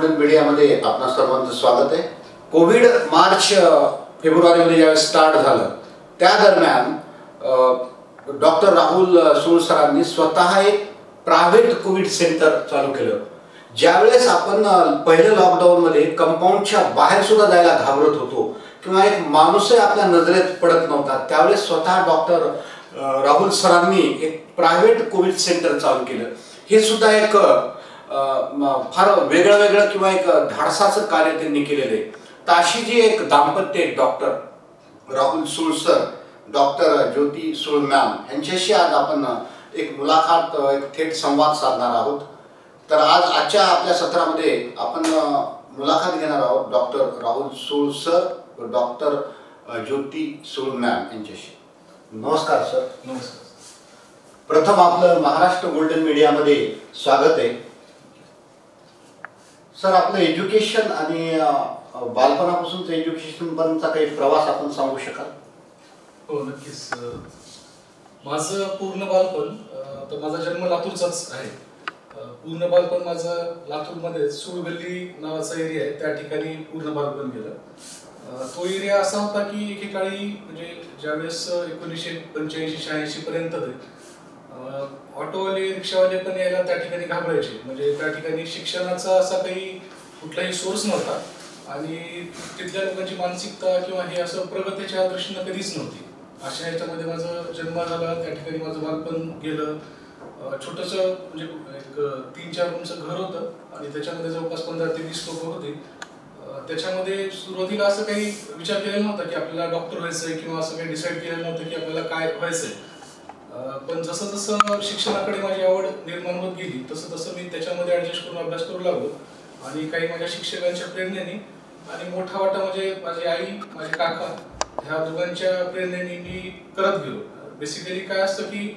Golden मीडियामध्ये आपणा सर्वांचं स्वागत आहे। कोविड मार्च फेब्रुवारीमध्ये ज्यावेळेस स्टार्ट झालं त्या दरम्यान डॉक्टर राहुल सूळ सरांनी स्वतः एक प्रायव्हेट कोविड सेंटर चालू केलं। ज्यावेळेस आपण पहिल्या लॉकडाऊनमध्ये कंपाऊंडच्या बाहेर सुद्धा जायला घाबरत होतो किंवा एक माणूसही आपल्या नजरेत पडत नव्हता, त्यावेळेस स्वतः डॉक्टर राहुल सरांनी एक प्रायव्हेट कोविड सेंटर चालू केलं। हे सुद्धा एक फार वेगळं किंवा एक धाडसाचं कार्य त्यांनी केलेलं आहे। तर अशी जी एक दाम्पत्य डॉक्टर राहुल सूळ सर, डॉक्टर ज्योती सूळ मॅम यांच्याशी आज आपण एक मुलाखत, एक थेट संवाद साधणार आहोत। तर आजच्या आपल्या सत्रामध्ये आपण मुलाखत घेणार आहोत डॉक्टर राहुल सूळ सर व डॉक्टर ज्योती सूळ मॅम यांच्याशी। नमस्कार सर। नमस्कार। प्रथम आपलं महाराष्ट्र गोल्डन मीडियामध्ये स्वागत आहे। सर, आपलं एज्युकेशन आणि बालपणापासूनचं एज्युकेशन पर्यंतचा काही प्रवास आपण सांगू शकाल? हो, नक्कीच। माझं पूर्ण बालपण, तर माझा जन्म लातूरचाच आहे। पूर्ण बालपण माझं लातूरमध्ये सूळगल्ली नावाचा एरिया आहे, त्या ठिकाणी पूर्ण बालपण गेलं। तो एरिया असा होता की एकेकाळी म्हणजे ज्यावेळेस 1985-86 पर्यंत ऑटोवाले, रिक्षावाले पण यायला त्या ठिकाणी घाबरायचे। म्हणजे त्या ठिकाणी शिक्षणाचा असा काही कुठलाही सोर्स नव्हता आणि तिथल्या लोकांची मानसिकता किंवा हे असं प्रगतीच्या दृष्टीने कधीच नव्हती। अशा ह्याच्यामध्ये माझा जन्म झाला, त्या ठिकाणी माझं बालपण गेलं। छोटंसं म्हणजे एक 3-4 रूमचं घर होतं आणि त्याच्यामध्ये जवळपास 15 ते 20 लोक होते। त्याच्यामध्ये सुरुवातीला असं काही विचार केलेला नव्हता की आपल्याला डॉक्टर व्हायचंय किंवा असं काही डिसाईड केलेलं नव्हतं की आपल्याला काय व्हायचंय। पण जसं जसं शिक्षणाकडे माझी आवड निर्माण होत गेली तसं तसं मी त्याच्यामध्ये ॲडजस्ट करून अभ्यास करू लागलो आणि काही माझ्या शिक्षकांच्या प्रेरणेने आणि मोठा वाटा म्हणजे माझी आई, माझे काका, ह्या दोघांच्या प्रेरणेने मी करत गेलो। बेसिकली काय असतं की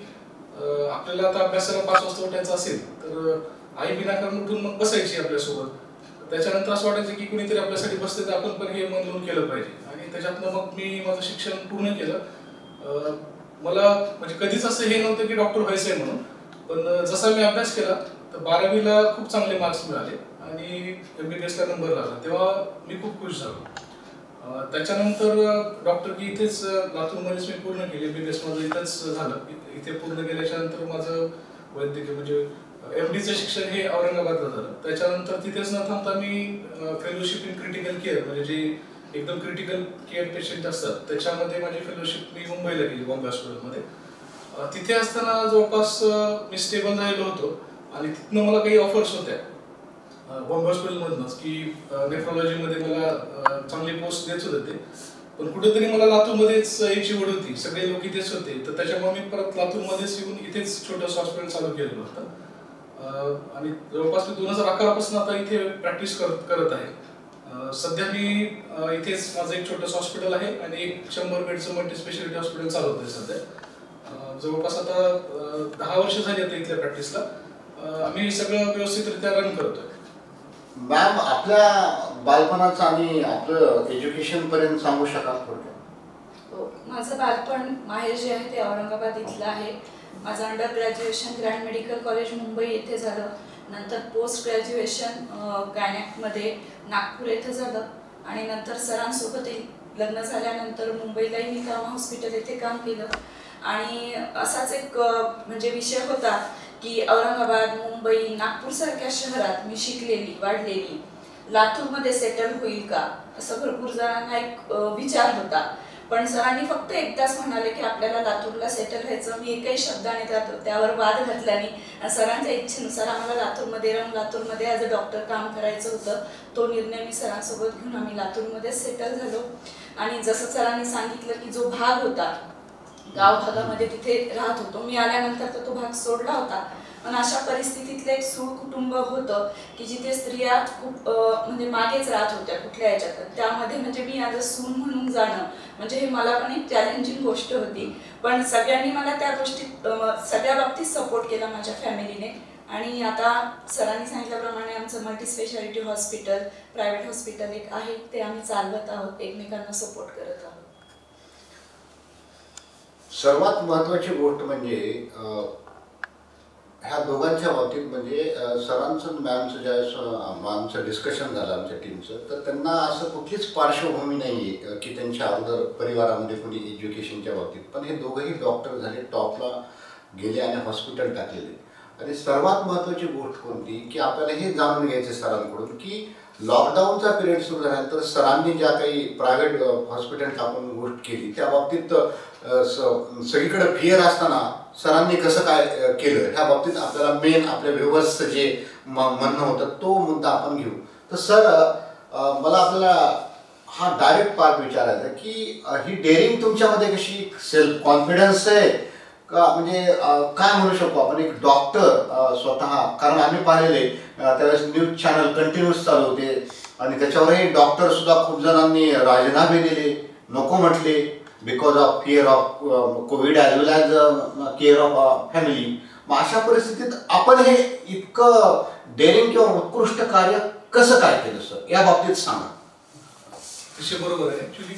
आपल्याला आता अभ्यासाला 5 वाजता उठायचं असेल तर आई विनाकारण उठून मग बसायची आपल्यासोबत। त्याच्यानंतर असं वाटायचं की कुणीतरी आपल्यासाठी बसते तर आपण पण हे मन लावून केलं पाहिजे आणि त्याच्यातनं मग मी माझं शिक्षण पूर्ण केलं। मला म्हणजे कधीच असं हे नव्हतं की डॉक्टर व्हायचंय म्हणून, पण जसा मी अभ्यास केला तर 12वीला खूप चांगले मार्क्स मिळाले आणि MBBS ला नंबर लागला, तेव्हा मी खूप खुश झालो। त्याच्यानंतर डॉक्टर की इथेच लातूरमध्येच मी पूर्ण केली। MBBS माझं इथंच झालं। इथे पूर्ण केल्याच्या नंतर माझं वैद्यकीय म्हणजे MDचं शिक्षण हे औरंगाबादला झालं। त्याच्यानंतर तिथेच न थांबता मी फेलोशिप इन क्रिटिकल केअर म्हणजे जे एकदम क्रिटिकल केअर पेशंट असतात त्याच्यामध्ये माझी फेलोशिप मी मुंबईला केली, बॉम्बे हॉस्पिटलमध्ये। तिथे असताना जवळपास मी स्टेबल झालेलो होतो आणि तिथनं मला काही ऑफर्स होत्या बॉम्बे हॉस्पिटलमधूनच की नेफ्रोलॉजीमध्ये मला चांगली पोस्ट देत होते ते, पण कुठेतरी मला लातूरमध्येच यायची ओढ होती। सगळे लोक इथेच होते तर त्याच्यामुळे मी परत लातूरमध्येच येऊन इथेच छोटंसं हॉस्पिटल चालू केलेलं होतं आणि जवळपास मी 2011 पासून आता इथे प्रॅक्टिस करत आहे। सध्या मी इथेच माझं एक छोटंसं हॉस्पिटल आहे आणि एक 100 बेडचं मल्टी स्पेशालिटी हॉस्पिटल चालवतोय सध्या। जवळपास आता 10 वर्ष झाली आता इथल्या प्रॅक्टिसला। आम्ही सगळं व्यवस्थितरित्या रन करतोय। मॅम, आपल्या बालपणाचं आणि आपलं एज्युकेशन पर्यंत सांगू शकाल थोडक्यात? हो, माझं बालपण माहेर जे आहे ते औरंगाबाद इथलं आहे। माझं under graduation grand medical college Mumbai येथे झालं, नंतर पोस्ट ग्रॅज्युएशन गायनॅकमध्ये नागपूर येथे झालं आणि नंतर सरांसोबत लग्न झाल्यानंतर मुंबईलाही मी कामा हॉस्पिटल येथे काम केलं आणि असाच एक म्हणजे विषय होता की औरंगाबाद, मुंबई, नागपूरसारख्या शहरात मी शिकलेली वाढलेली, लातूरमध्ये सेटल होईल का असं भरपूर जणांना एक विचार होता। पण सरांनी फक्त एकदाच म्हणाले की आपल्याला लातूरला सेटल व्हायचं। मी एकही शब्दाने त्यावर वाद घातला नाही। सरांच्या इच्छेनुसार आम्हाला लातूरमध्ये राहून लातूरमध्ये ॲज अ डॉक्टर काम करायचं होतं। तो निर्णय मी सरांसोबत घेऊन आम्ही लातूरमध्येच सेटल झालो आणि जसं सरांनी सांगितलं की जो भाग होता गाव भागामध्ये तिथे राहत होतो, मी आल्यानंतर तर तो भाग सोडला होता, पण अशा परिस्थितीतलं एक सूळ कुटुंब होतं की जिथे स्त्रिया खूप म्हणजे मागेच राहत होत्या कुठल्या ह्याच्यात। त्यामध्ये म्हणजे मी ॲज अ सून म्हणून जाणं म्हणजे हे मला पण एक चॅलेंजिंग गोष्ट होती, पण सगळ्यांनी मला त्या गोष्टीत सगळ्या बाबतीत सपोर्ट केला माझ्या फॅमिलीने आणि आता सरांनी सांगितल्याप्रमाणे आमचं multi speciality hospital, private hospital एक आहे ते आम्ही चालवत आहोत, एकमेकांना सपोर्ट करत आहोत। सर्वात महत्त्वाची गोष्ट म्हणजे ह्या दोघांच्या बाबतीत म्हणजे सरांचं मॅमचं ज्यावेळेस आमचं डिस्कशन झालं आमच्या टीमचं, तर त्यांना असं कुठलीच पार्श्वभूमी नाही आहे की त्यांच्या अगोदर परिवारामध्ये कोणी एज्युकेशनच्या बाबतीत, पण हे दोघंही डॉक्टर झाले, टॉपला गेले आणि हॉस्पिटल टाकलेले. आणि सर्वात महत्त्वाची गोष्ट कोणती की आपल्याला हे जाणून घ्यायचं सरांकडून की लॉकडाऊनचा पिरियड सुरू झाल्यानंतर सरांनी ज्या काही प्रायव्हेट हॉस्पिटल टाकून गोष्ट केली त्या बाबतीत सगळीकडे फिअर असताना सरांनी कसं काय केलं ह्या बाबतीत आपल्याला मेन आपल्या व्ह्युअर्सचं जे म्हणणं होतं तो मुद्दा आपण घेऊ. तर सर मला आपल्याला हा डायरेक्ट पार्ट विचारायचा की ही डेअरिंग तुमच्यामध्ये कशी, सेल्फ कॉन्फिडन्स आहे का, म्हणजे काय म्हणू शकतो आपण एक डॉक्टर स्वतः, कारण आम्ही पाहिलेले त्यावेळेस न्यूज चॅनल कंटिन्यूस चालू होते आणि त्याच्यावरही डॉक्टर सुद्धा खूप जणांनी राजीनामे दिले, नको म्हटले because of fear of Covid as well as care of family. मग अशा परिस्थितीत आपण हे इतकं डेअरिंग किंवा उत्कृष्ट कार्य कसं काय केलं सर, या बाबतीत सांगा. विषय बरोबर आहे. ॲक्च्युली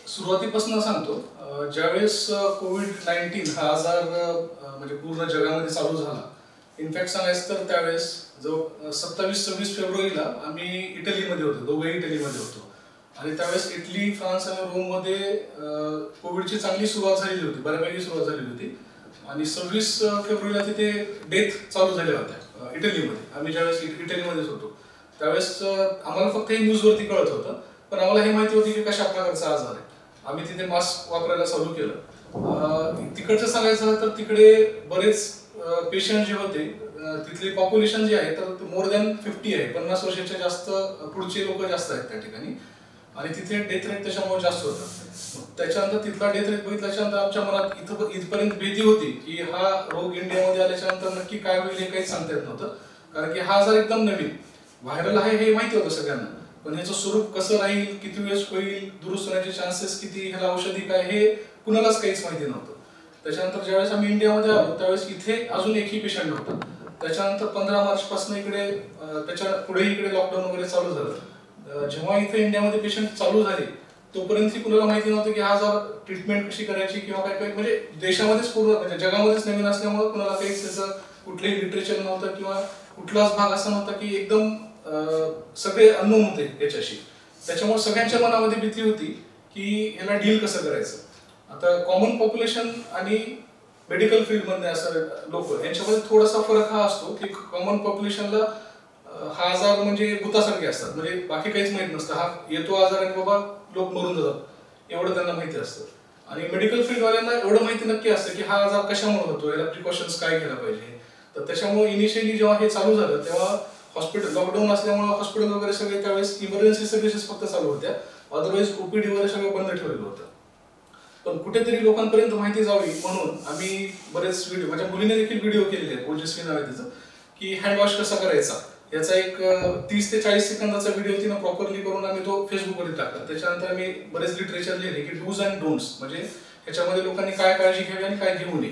सुरुवातीपासून सांगतो, ज्यावेळेस कोविड-19 हा आजार म्हणजे पूर्ण जगामध्ये चालू झाला, इनफॅक्ट सांगायचं तर त्यावेळेस जो 27-26 फेब्रुवारीला आम्ही इटलीमध्ये होतो, दोघेही इटलीमध्ये होतो. आणि त्यावेळेस इटली, फ्रान्स आणि रोममध्ये कोविडची चांगली सुरुवात झालेली होती, बऱ्यापैकी सुरुवात झालेली होती. आणि 26 फेब्रुवारीला तिथे डेथ चालू झाल्या होत्या इटलीमध्ये. आम्ही ज्यावेळेस इटलीमध्येच होतो त्यावेळेस आम्हाला फक्त हे न्यूजवरती कळत होतं, पण आम्हाला हे माहिती होती की कशा प्रकारचा आजार आहे. आम्ही तिथे मास्क वापरायला चालू केलं. तिकडचं सांगायचं झालं तर तिकडे बरेच पेशंट जे होते, तिथली पॉप्युलेशन जी आहे तर मोर दॅन 50 आहे, 50 वर्षाच्या जास्त पुढचे लोक जास्त आहेत त्या ठिकाणी. आणि तिथे डेथ रेट त्याच्यामुळे जास्त होता. त्याच्यानंतर तिथला डेथ रेट बघितल्याच्यानंतर आमच्या मनात इथपर्यंत भीती होती की हा रोग इंडियामध्ये आल्याच्यानंतर नक्की काय होईल हे काहीच सांगता येत नव्हतं, कारण की हा आजार एकदम नवीन व्हायरल आहे हे माहिती होतं सगळ्यांना, पण ह्याचं स्वरूप कसं राहील, किती वेळेस होईल, दुरुस्त होण्याचे चान्सेस किती, ह्याला औषधी काय, हे कुणालाच काहीच माहिती नव्हतं. त्याच्यानंतर ज्यावेळेस आम्ही इंडियामध्ये आलो त्यावेळेस इथे अजून एकही पेशंट नव्हता. त्याच्यानंतर 15 मार्चपासून इकडे त्याच्या पुढे इकडे लॉकडाऊन वगैरे चालू झालं. जेव्हा इथे इंडियामध्ये पेशंट चालू झाले तोपर्यंत कुणाला माहिती नव्हतं की हा आजार ट्रीटमेंट कशी करायची किंवा काय काय, म्हणजे देशामध्येच पूर्ण म्हणजे जगामध्येच नवीन असल्यामुळे कुणाला काहीच त्याचं कुठलंही लिटरेचर नव्हतं किंवा कुठलाच भाग असा नव्हता की एकदम सगळे अननोन होते याच्याशी. त्याच्यामुळे सगळ्यांच्या मनामध्ये भीती होती की ह्याला डील कसं करायचं. आता कॉमन पॉप्युलेशन आणि मेडिकल फील्डमध्ये असणारे लोक यांच्यामध्ये थोडासा फरक हा असतो की कॉमन पॉप्युलेशनला हा आजार म्हणजे भूतासारखे असतात, म्हणजे बाकी काहीच माहित नसतं, हा येतो आजार आणि बाबा लोक मरून जातात एवढं त्यांना माहिती असतं. आणि मेडिकल फील्डवाल्यांना एवढं माहिती नक्की असतं की हा आजार कशामुळे होतो, याला प्रिकॉशन्स काय घ्यायला पाहिजे. तर त्याच्यामुळे इनिशियली जेव्हा हे चालू झालं तेव्हा हॉस्पिटल लॉकडाऊन असल्यामुळे हॉस्पिटल वगैरे सगळे त्यावेळेस इमर्जन्सी सर्व्हिसेस फक्त चालू होत्या, अदरवाईज ओपीडी वगैरे सगळं बंद ठेवलेलं होतं. पण कुठेतरी लोकांपर्यंत माहिती जावी म्हणून आम्ही बरेच व्हिडिओ, माझ्या मुलीने देखील व्हिडिओ केलेले आहेत, ओजस्वी नाव आहे त्याचं, की हँडवॉश कसा करायचा याचा एक 30 ते 40 सेकंदाचा व्हिडिओ तिनं प्रॉपरली करून आम्ही तो फेसबुकवर टाकला. त्याच्यानंतर आम्ही बरेच लिटरेचर लिहिले की डूज अँड डोंट्स, म्हणजे ह्याच्यामध्ये लोकांनी काय काळजी घ्यावी आणि काय घेऊ नये,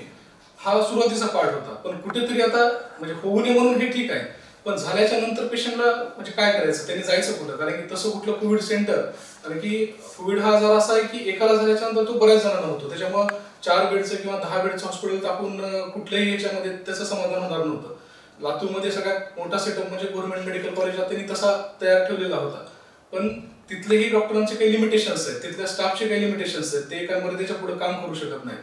हा सुरुवातीचा पार्ट होता. पण कुठेतरी आता म्हणजे होऊ नये म्हणून हे ठीक आहे, पण झाल्याच्या नंतर पेशंटला म्हणजे काय करायचं, त्यांनी जायचं कुठं, कारण की तसं कुठलं कोविड सेंटर, कारण की कोविड हा आजार असा आहे की एकाला झाल्याच्या नंतर तो बऱ्याच जणांना होतो. त्याच्यामुळे 4 बेडचं किंवा 10 बेडचं हॉस्पिटल टाकून कुठल्याही याच्यामध्ये त्याचं समाधान होणार नव्हतं. लातूरमध्ये सगळ्यात मोठा सेटअप म्हणजे गव्हर्नमेंट मेडिकल कॉलेजला त्यांनी तसा तयार ठेवलेला होता, पण तिथलेही डॉक्टरांचे काही लिमिटेशन्स आहेत, तिथल्या स्टाफचे काही लिमिटेशन्स आहेत, ते एका मर्यादेच्या पुढे काम करू शकत नाही.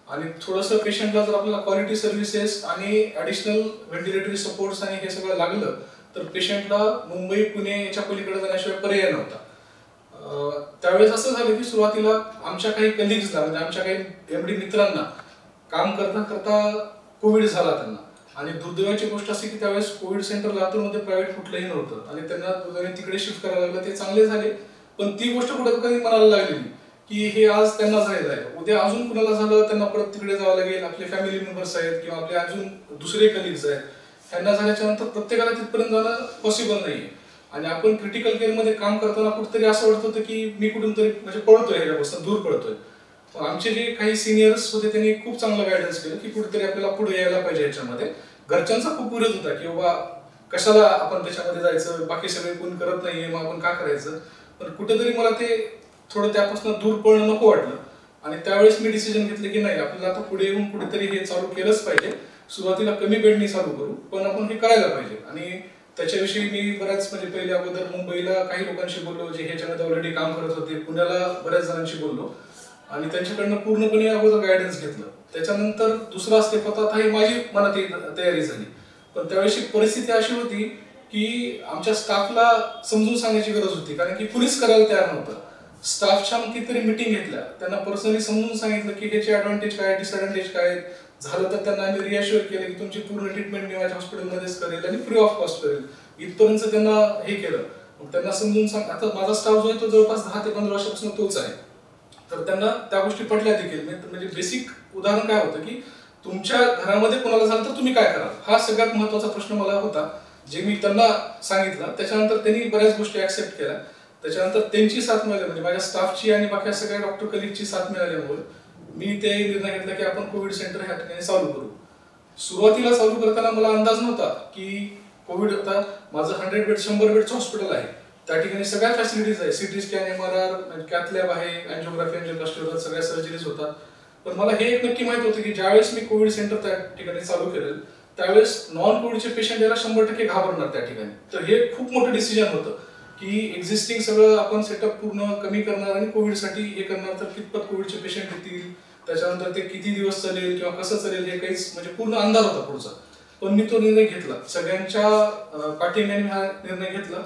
आणि थोडंसं पेशंटला जर आपल्याला क्वालिटी सर्व्हिसेस आणि ॲडिशनल व्हेंटिलेटरी सपोर्ट्स आणि हे सगळं लागलं तर पेशंटला मुंबई पुणे याच्या पलीकडे जाण्याशिवाय पर्याय नव्हता. त्यावेळेस असं झालं की सुरुवातीला आमच्या काही कलिग्सला म्हणजे आमच्या काही MD मित्रांना काम करता करता कोविड झाला त्यांना. आणि दुर्दैवाची गोष्ट अशी की त्यावेळेस कोविड सेंटर लातूरमध्ये प्रायव्हेट कुठलंही नव्हतं आणि त्यांना तिकडे शिफ्ट करायला लागलं. ते चांगले झाले, पण ती गोष्ट कुठे कधी मनाला लागली नाही की हे आज त्यांना झालेलं आहे, उद्या अजून कुणाला झालं त्यांना परत तिकडे जावं लागेल. आपले फॅमिली मेंबर्स आहेत किंवा आपले अजून दुसरे कलिग्स आहेत, ह्यांना झाल्याच्या नंतर प्रत्येकाला तिथपर्यंत जाणं पॉसिबल नाहीये. आणि आपण क्रिटिकल केअरमध्ये काम करताना कुठेतरी असं वाटत होतं की मी कुठून तरी म्हणजे पळतोय, ह्याच्यापासून दूर पळतोय. आमचे जे काही सिनियर्स होते त्यांनी खूप चांगलं गायडन्स केलं की कुठेतरी आपल्याला पुढे यायला पाहिजे. याच्यामध्ये घरच्यांचा खूप विरोध होता की बाबा कशाला आपण त्याच्यामध्ये जायचं, बाकी सगळे कोण करत नाहीये, मग आपण का करायचं. पण कुठेतरी मला ते थोडं त्यापासून दूर पळणं नको वाटलं आणि त्यावेळेस मी डिसिजन घेतले की नाही, आपल्याला आता पुढे येऊन कुठेतरी हे चालू केलंच पाहिजे. सुरुवातीला कमी बेडनी चालू करू, पण आपण हे करायला पाहिजे. आणि त्याच्याविषयी मी बऱ्याच म्हणजे पहिले अगोदर मुंबईला काही लोकांशी बोललो जे ह्याच्यामध्ये ऑलरेडी काम करत होते, पुण्याला बऱ्याच जणांशी बोललो आणि त्यांच्याकडनं पूर्णपणे अगोदर गायडन्स घेतलं. त्याच्यानंतर दुसरा स्टेप होता, आता ही माझी मनात तयारी झाली, पण त्यावेळेची परिस्थिती अशी होती की आमच्या स्टाफला समजून सांगण्याची गरज होती, कारण की कुणीच करायला तयार नव्हतं. स्टाफच्या कितीतरी मिटिंग घेतल्या, त्यांना पर्सनली समजून सांगितलं की ह्याचे ॲडव्हान्टेज काय, डिसएडव्हान्टेज काय. झालं तर त्यांना आम्ही रिअश्युअर केलं की तुमची पूर्ण ट्रीटमेंट मी माझ्या हॉस्पिटलमध्येच करेल आणि फ्री ऑफ कॉस्ट करेल, इथपर्यंत त्यांना हे केलं. मग त्यांना समजून सांग, आता माझा स्टाफ जो आहे तो जवळपास 10 ते 15 वर्षापासून तोच आहे, तर त्यांना त्या गोष्टी पटल्या देखील. म्हणजे बेसिक उदाहरण काय होतं की तुमच्या घरामध्ये कोणाला झालं तर तुम्ही काय कराल, हा सगळ्यात महत्त्वाचा प्रश्न मला होता, जे मी त्यांना सांगितलं. त्याच्यानंतर त्यांनी बऱ्याच गोष्टी ऍक्सेप्ट केल्या. त्याच्यानंतर त्यांची साथ मिळाली, म्हणजे माझ्या स्टाफची आणि बाकी सगळ्या डॉक्टर कलिगची साथ मिळाल्यामुळे मी ते निर्णय घेतला की आपण कोविड सेंटर ह्या ठिकाणी चालू करू. सुरुवातीला चालू करताना मला अंदाज नव्हता की कोविड, आता माझं 100 बेडचं हॉस्पिटल आहे, त्या ठिकाणी सगळ्या फॅसिलिटीज आहे, CT scan, MRR, cath lab आहे, अँजिओग्राफी, अँजिओप्लास्टी होतात, सगळ्या सर्जरीज होतात. पण मला हे एक नक्की माहित होतं की ज्यावेळेस मी कोविड सेंटर त्या ठिकाणी चालू करेल त्यावेळेस नॉन कोविडचे पेशंट याला 100% घाबरणार त्या ठिकाणी. तर हे खूप मोठं डिसिजन होतं की एक्झिस्टिंग सगळं आपण सेटअप पूर्ण कमी करणार आणि कोविडसाठी हे करणार, तर कितपत कोविडचे पेशंट येतील, त्याच्यानंतर ते किती दिवस चालेल किंवा कसं चालेल हे काहीच म्हणजे पूर्ण अंधार होता पुढचा. पण मी तो निर्णय घेतला, सगळ्यांच्या पाठिंब्याने हा निर्णय घेतला.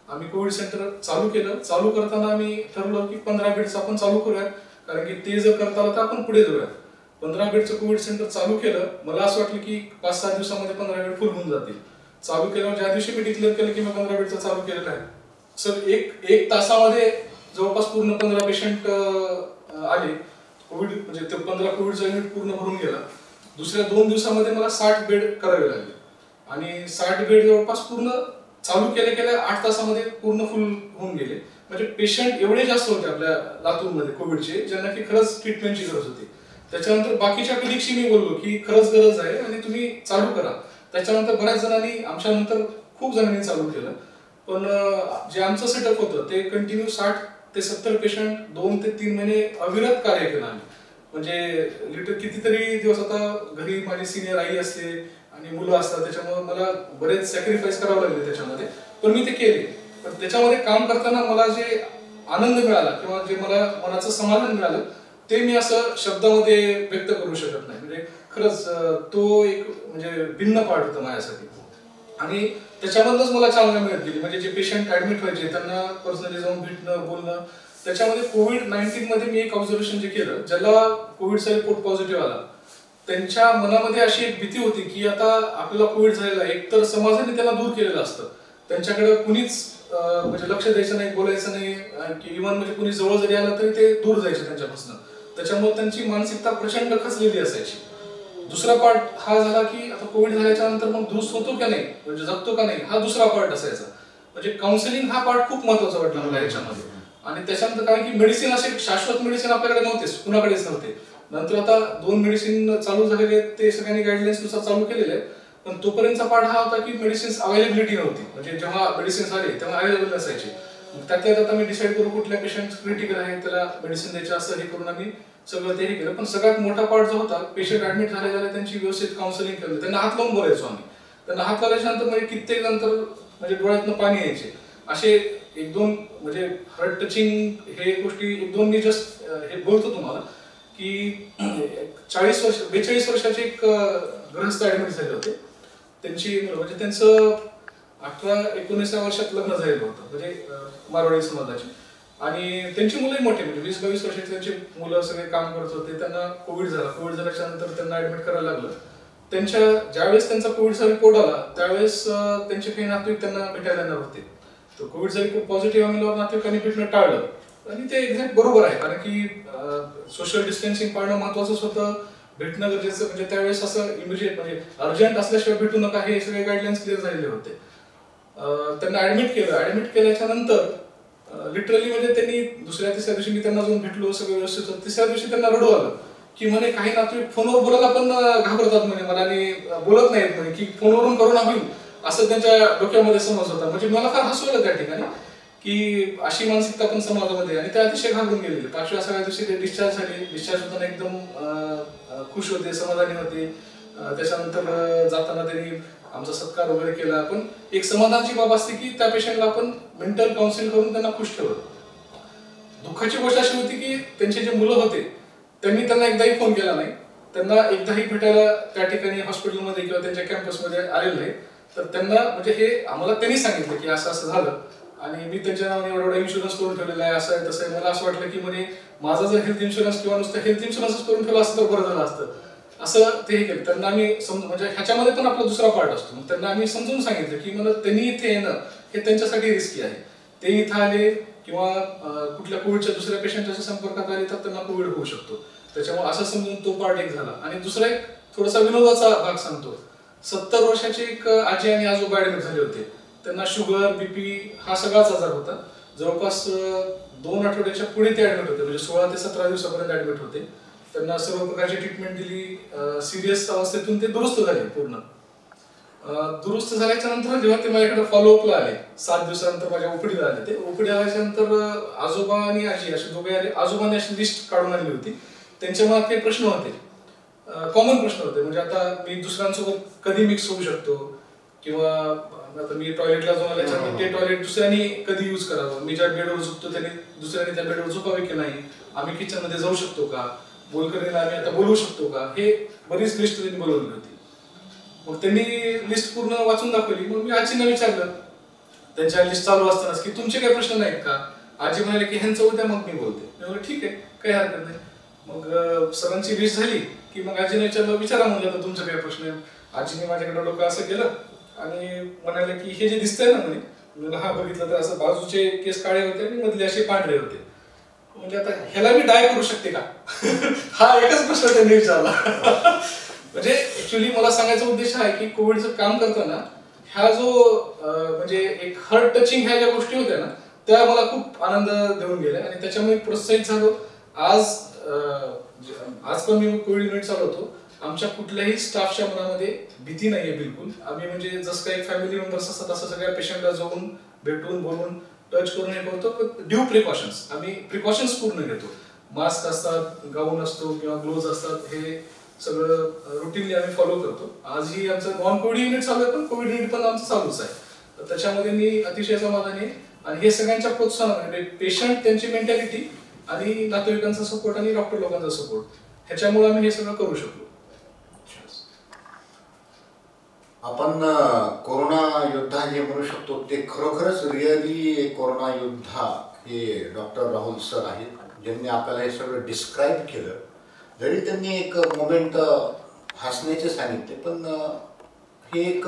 आम्ही कोविड सेंटर चालू केलं. चालू करताना आम्ही ठरवलं की 15 बेड्स आपण चालू करूयात, कारण की ते जर करता आलं तर आपण पुढे जाऊयात. 15 बेडचं कोविड सेंटर चालू केलं. मला असं वाटलं की 5-6 दिवसामध्ये 15 बेड फुल होऊन जातील. चालू केल्यावर ज्या दिवशी मी डिक्लेअर केलं की मी 15 बेडचं चालू केलेलं आहे, सर एक तासामध्ये जवळपास पूर्ण 15 पेशंट आले. कोविड म्हणजे ते 15 कोविडचा युनिट पूर्ण भरून गेला. दुसऱ्या 2 दिवसामध्ये मला 60 बेड करावे लागले आणि 60 बेड जवळपास पूर्ण चालू केल्या 8 तासामध्ये पूर्ण फुल होऊन गेले. म्हणजे पेशंट एवढे जास्त होते आपल्या लातूरमध्ये कोविडचे, ज्यांना की खरंच ट्रीटमेंटची गरज होती. त्याच्यानंतर बाकीच्या कलिगशी मी बोललो की खरंच गरज आहे आणि तुम्ही चालू करा. त्याच्यानंतर बऱ्याच जणांनी, आमच्या नंतर खूप जणांनी चालू केलं. पण जे आमचं सेटअप होतं ते कंटिन्यू 60 ते 70 पेशंट 2 ते 3 महिने अविरत कार्य केलं आम्ही. म्हणजे लिटर कितीतरी दिवस, आता घरी माझी सिनियर आई असते आणि मुलं असतात, त्याच्यामुळे मला बरेच सॅक्रिफाईस करावं लागले त्याच्यामध्ये, पण मी ते केले. पण त्याच्यामध्ये काम करताना मला जे आनंद मिळाला किंवा जे मला मनाचं समाधान मिळालं ते मी असं शब्दामध्ये व्यक्त करू शकत नाही. म्हणजे खरंच तो एक म्हणजे भिन्न पार्ट होता माझ्यासाठी आणि त्याच्यामधूनच मला चालना मिळत गेली. म्हणजे जे पेशंट ऍडमिट व्हायचे त्यांना पर्सनली जाऊन भेटणं, बोलणं. त्याच्यामध्ये कोविड-19 मध्ये मी एक ऑब्झर्वेशन जे केलं, ज्याला कोविडचा रिपोर्ट पॉझिटिव्ह आला त्यांच्या मनामध्ये अशी एक भीती होती की आता आपल्याला कोविड झालेला, एक तर समाजाने त्यांना दूर केलेलं असतं, त्यांच्याकडे कुणीच म्हणजे लक्ष द्यायचं नाही, बोलायचं नाही, इव्हन म्हणजे कुणी जवळ जरी आलं तरी ते दूर जायचे त्यांच्यापासून. त्याच्यामुळे त्यांची मानसिकता प्रचंड खचलेली असायची. दुसरा पार्ट हा झाला की आता कोविड झाल्याच्या नंतर मग दुरुस्त होतो का नाही, म्हणजे जगतो का नाही, हा दुसरा पार्ट असायचा. म्हणजे काउन्सिलिंग हा पार्ट खूप महत्वाचा वाटला मला याच्यामध्ये. आणि त्याच्यानंतर कारण की मेडिसिन, असे शाश्वत मेडिसिन आपल्याकडे नव्हतेच, कुणाकडेच नव्हते. नंतर आता 2 मेडिसिन चालू झालेले, ते सगळ्यांनी गाईडलाईन्स नुसार चालू केलेले. पण तोपर्यंतचा पार्ट हा होता की मेडिसिन्स अवेलेबिलिटी नव्हती. म्हणजे जेव्हा मेडिसिन्स आले तेव्हा अवेलेबल नसायचे. त्यातल्या आता मी डिसाईड करू कुठल्या पेशंट क्रिटिकल आहे त्याला मेडिसिन द्यायचं, असं हे करून आम्ही सगळं ते हे केलं. पण सगळ्यात मोठा पार्ट जो होता, पेशंट ऍडमिट झाले त्यांची व्यवस्थित काउन्सिलिंग केलं, त्यांना हात लावून बोलायचो आम्ही. त्यांना हात लावल्याच्या नंतर म्हणजे कित्येक नंतर म्हणजे डोळ्यातनं पाणी यायचे. असे 1-2 म्हणजे हार्ट टचिंग हे गोष्टी 1-2 मी जस्ट हे बोलतो तुम्हाला की 42 वर्षाचे एक गृहस्थ ऍडमिट झाले होते. त्यांची म्हणजे त्यांचं 18-19 वर्षात लग्न झालेलं होतं, म्हणजे मारवाडी समाजाचे. आणि त्यांची मुलंही मोठे, म्हणजे 20-22 वर्षाचे त्यांची मुलं सगळे काम करत होते. त्यांना कोविड झाला. कोविड झाल्याच्या नंतर त्यांना ऍडमिट करायला लागलं. ज्यावेळेस त्यांचा कोविडचा रिपोर्ट आला त्यावेळेस त्यांचे काही नातेवाईक त्यांना भेटायला येणार होते. तर कोविडचा रिपोर्ट पॉझिटिव्ह आल्यावर नातेवाईकांनी भेटणं टाळलं. आणि ते एक्झॅक्ट बरोबर आहे, कारण की सोशल डिस्टन्सिंग पाळणं महत्वाचंच होतं, भेटणं गरजेचं. म्हणजे त्यावेळेस असं इमिजिएट म्हणजे अर्जंट असल्याशिवाय भेटू नका हे सगळे गाईडलाईन्स क्लिअर झालेले होते. त्यांना ऍडमिट केलं. ऍडमिट केल्याच्या नंतर लिटरली म्हणजे त्यांनी दुसऱ्या-तिसऱ्या दिवशी मी त्यांना जाऊन भेटलो, सगळं व्यवस्थित होतं. तिसऱ्या दिवशी त्यांना रडू आलं की म्हणे काही नातेवाईक फोनवर बोलायला पण घाबरतात म्हणे मला, आणि बोलत नाहीत म्हणे की फोनवरून करोना होईल असं त्यांच्या डोक्यामध्ये समज होता. म्हणजे मला फार हसू आलं त्या ठिकाणी की अशी मानसिकता पण समाजामध्ये. आणि ते अतिशय घाबरून गेलेले. 5व्या-6व्या दिवशी ते डिस्चार्ज झाले. डिस्चार्ज होताना एकदम खुश होते, समाधानी होते. त्याच्यानंतर जाताना त्यांनी आमचा सत्कार वगैरे केला. पण एक समाधानाची बाब असते की त्या पेशंटला आपण मेंटल काउन्सिल करून त्यांना खुश ठेवलं. दुःखाची गोष्ट अशी होती की त्यांचे जे मुलं होते त्यांनी त्यांना एकदाही फोन केला नाही, त्यांना एकदाही भेटायला त्या ठिकाणी हॉस्पिटलमध्ये किंवा त्यांच्या कॅम्पसमध्ये आलेलं नाही. तर त्यांना म्हणजे हे आम्हाला त्यांनी सांगितलं की असं असं झालं आणि मी त्यांच्या नावाने एवढा इन्शुरन्स करून ठेवलेला आहे, असं आहे तसं आहे. मला असं वाटलं की म्हणजे माझा जर हेल्थ इन्शुरन्स किंवा नुसतं हेल्थ इन्शुरन्सच करून ठेवला असतं तर बरं झालं असतं, असं ते हे केलं. त्यांना आम्ही म्हणजे ह्याच्यामध्ये पण आपला दुसरा पार्ट असतो. मग त्यांना आम्ही समजून सांगितलं की मला त्यांनी इथे येणं हे त्यांच्यासाठी रिस्की आहे. ते इथं आले किंवा कुठल्या कोविडच्या दुसऱ्या पेशंटच्या संपर्कात आले तर त्यांना कोविड होऊ शकतो. त्याच्यामुळे असं समजून तो पार्ट एक झाला. आणि दुसरा एक थोडासा विनोदाचा भाग सांगतो. 70 वर्षाचे एक आजी आणि आजोबा ऍडमिट झाले होते. त्यांना शुगर, बीपी हा सगळाच आजार होता. जवळपास 2 आठवड्याच्या पुढे ते ऍडमिट होते, म्हणजे 16 ते 17 दिवसापर्यंत ऍडमिट होते. त्यांना सर्व प्रकारची ट्रीटमेंट दिली. सिरियस अवस्थेतून ते दुरुस्त झाले पूर्ण. दुरुस्त झाल्याच्या नंतर जेव्हा ते माझ्याकडे फॉलोअपला आले 7 दिवसानंतर माझ्या ओपीडीला आले, ते ओपीडी आल्याच्या नंतर आजोबा आणि आजी असे दोघे आले. आजोबांनी अशी लिस्ट काढून आणली होती. त्यांच्या मनात काही प्रश्न होते, कॉमन प्रश्न होते. म्हणजे आता मी दुसऱ्यांसोबत कधी मिक्स होऊ शकतो किंवा आता मी टॉयलेटला जाऊन आल्याच्यानंतर ते टॉयलेट दुसऱ्यांनी कधी यूज करावं, मी ज्या बेडवर झोपतो त्याने दुसऱ्याने त्या बेडवर झोपावे की नाही, आम्ही किचन मध्ये जाऊ शकतो का, बोलकरीला आम्ही आता बोलवू शकतो का, हे बरीच लिस्ट त्यांनी बोलवली होती. मग त्यांनी लिस्ट पूर्ण वाचून दाखवली. मग मी आजींना विचारलं त्यांच्या लिस्ट चालू असतानाच की तुमचे काही प्रश्न नाहीत का. आजी म्हणाले की ह्यांचं उद्या मग मी बोलते. मी म्हटलं ठीक आहे, काही हरकत नाही. मग सरांची लिस्ट झाली की मग आजीने विचारलं, विचारा म्हणलं तर तुमचं काय प्रश्न आहे. आजीने माझ्याकडे डोकं असं केलं आणि म्हणाले की हे जे दिसतंय ना म्हणे, हा बघितलं तर असं बाजूचे केस काळे होते आणि मधले असे पांढरे होते. म्हणजे आता ह्याला मी डाय करू शकते का हा एकच प्रश्न त्यांनी विचारला. म्हणजे ऍक्च्युली मला सांगायचा उद्देश आहे की कोविडचं काम करताना ह्या जो म्हणजे एक हार्ट टचिंग ह्या ज्या गोष्टी होत्या ना त्या मला खूप आनंद देऊन गेल्या आणि त्याच्यामुळे प्रोत्साहित झालो. आज पण मी कोविड युनिट चालवतो. आमच्या कुठल्याही स्टाफच्या मनामध्ये भीती नाहीये बिलकुल. आम्ही म्हणजे जसं काही फॅमिली मेंबर्स असतात असं सगळ्या पेशंटला जाऊन भेटून बोलून टच करून हे करतो. पण ड्यू प्रिकॉशन्स, आम्ही प्रिकॉशन्स पूर्ण घेतो. मास्क असतात, गाऊन असतो किंवा ग्लोव्ज असतात, हे सगळं रुटीनली आम्ही फॉलो करतो. आजही आमचं नॉन कोविड युनिट चालू आहे पण कोविड युनिट पण आमचं चालूच आहे. तर त्याच्यामध्ये मी अतिशय समाधानी आहे. आणि हे सगळ्यांच्या प्रोत्साहन, पेशंट त्यांची मेंटॅलिटी आणि नातेवाईकांचा सपोर्ट आणि डॉक्टर लोकांचा सपोर्ट, ह्याच्यामुळे आम्ही हे सगळं करू शकलो. आपण कोरोना योद्धा जे म्हणू शकतो ते खरोखरच रिअली कोरोना योद्धा हे डॉक्टर राहुल सर आहेत, ज्यांनी आपल्याला हे सगळं डिस्क्राईब केलं. जरी त्यांनी एक मोमेंट हसण्याचे सांगितले पण हे एक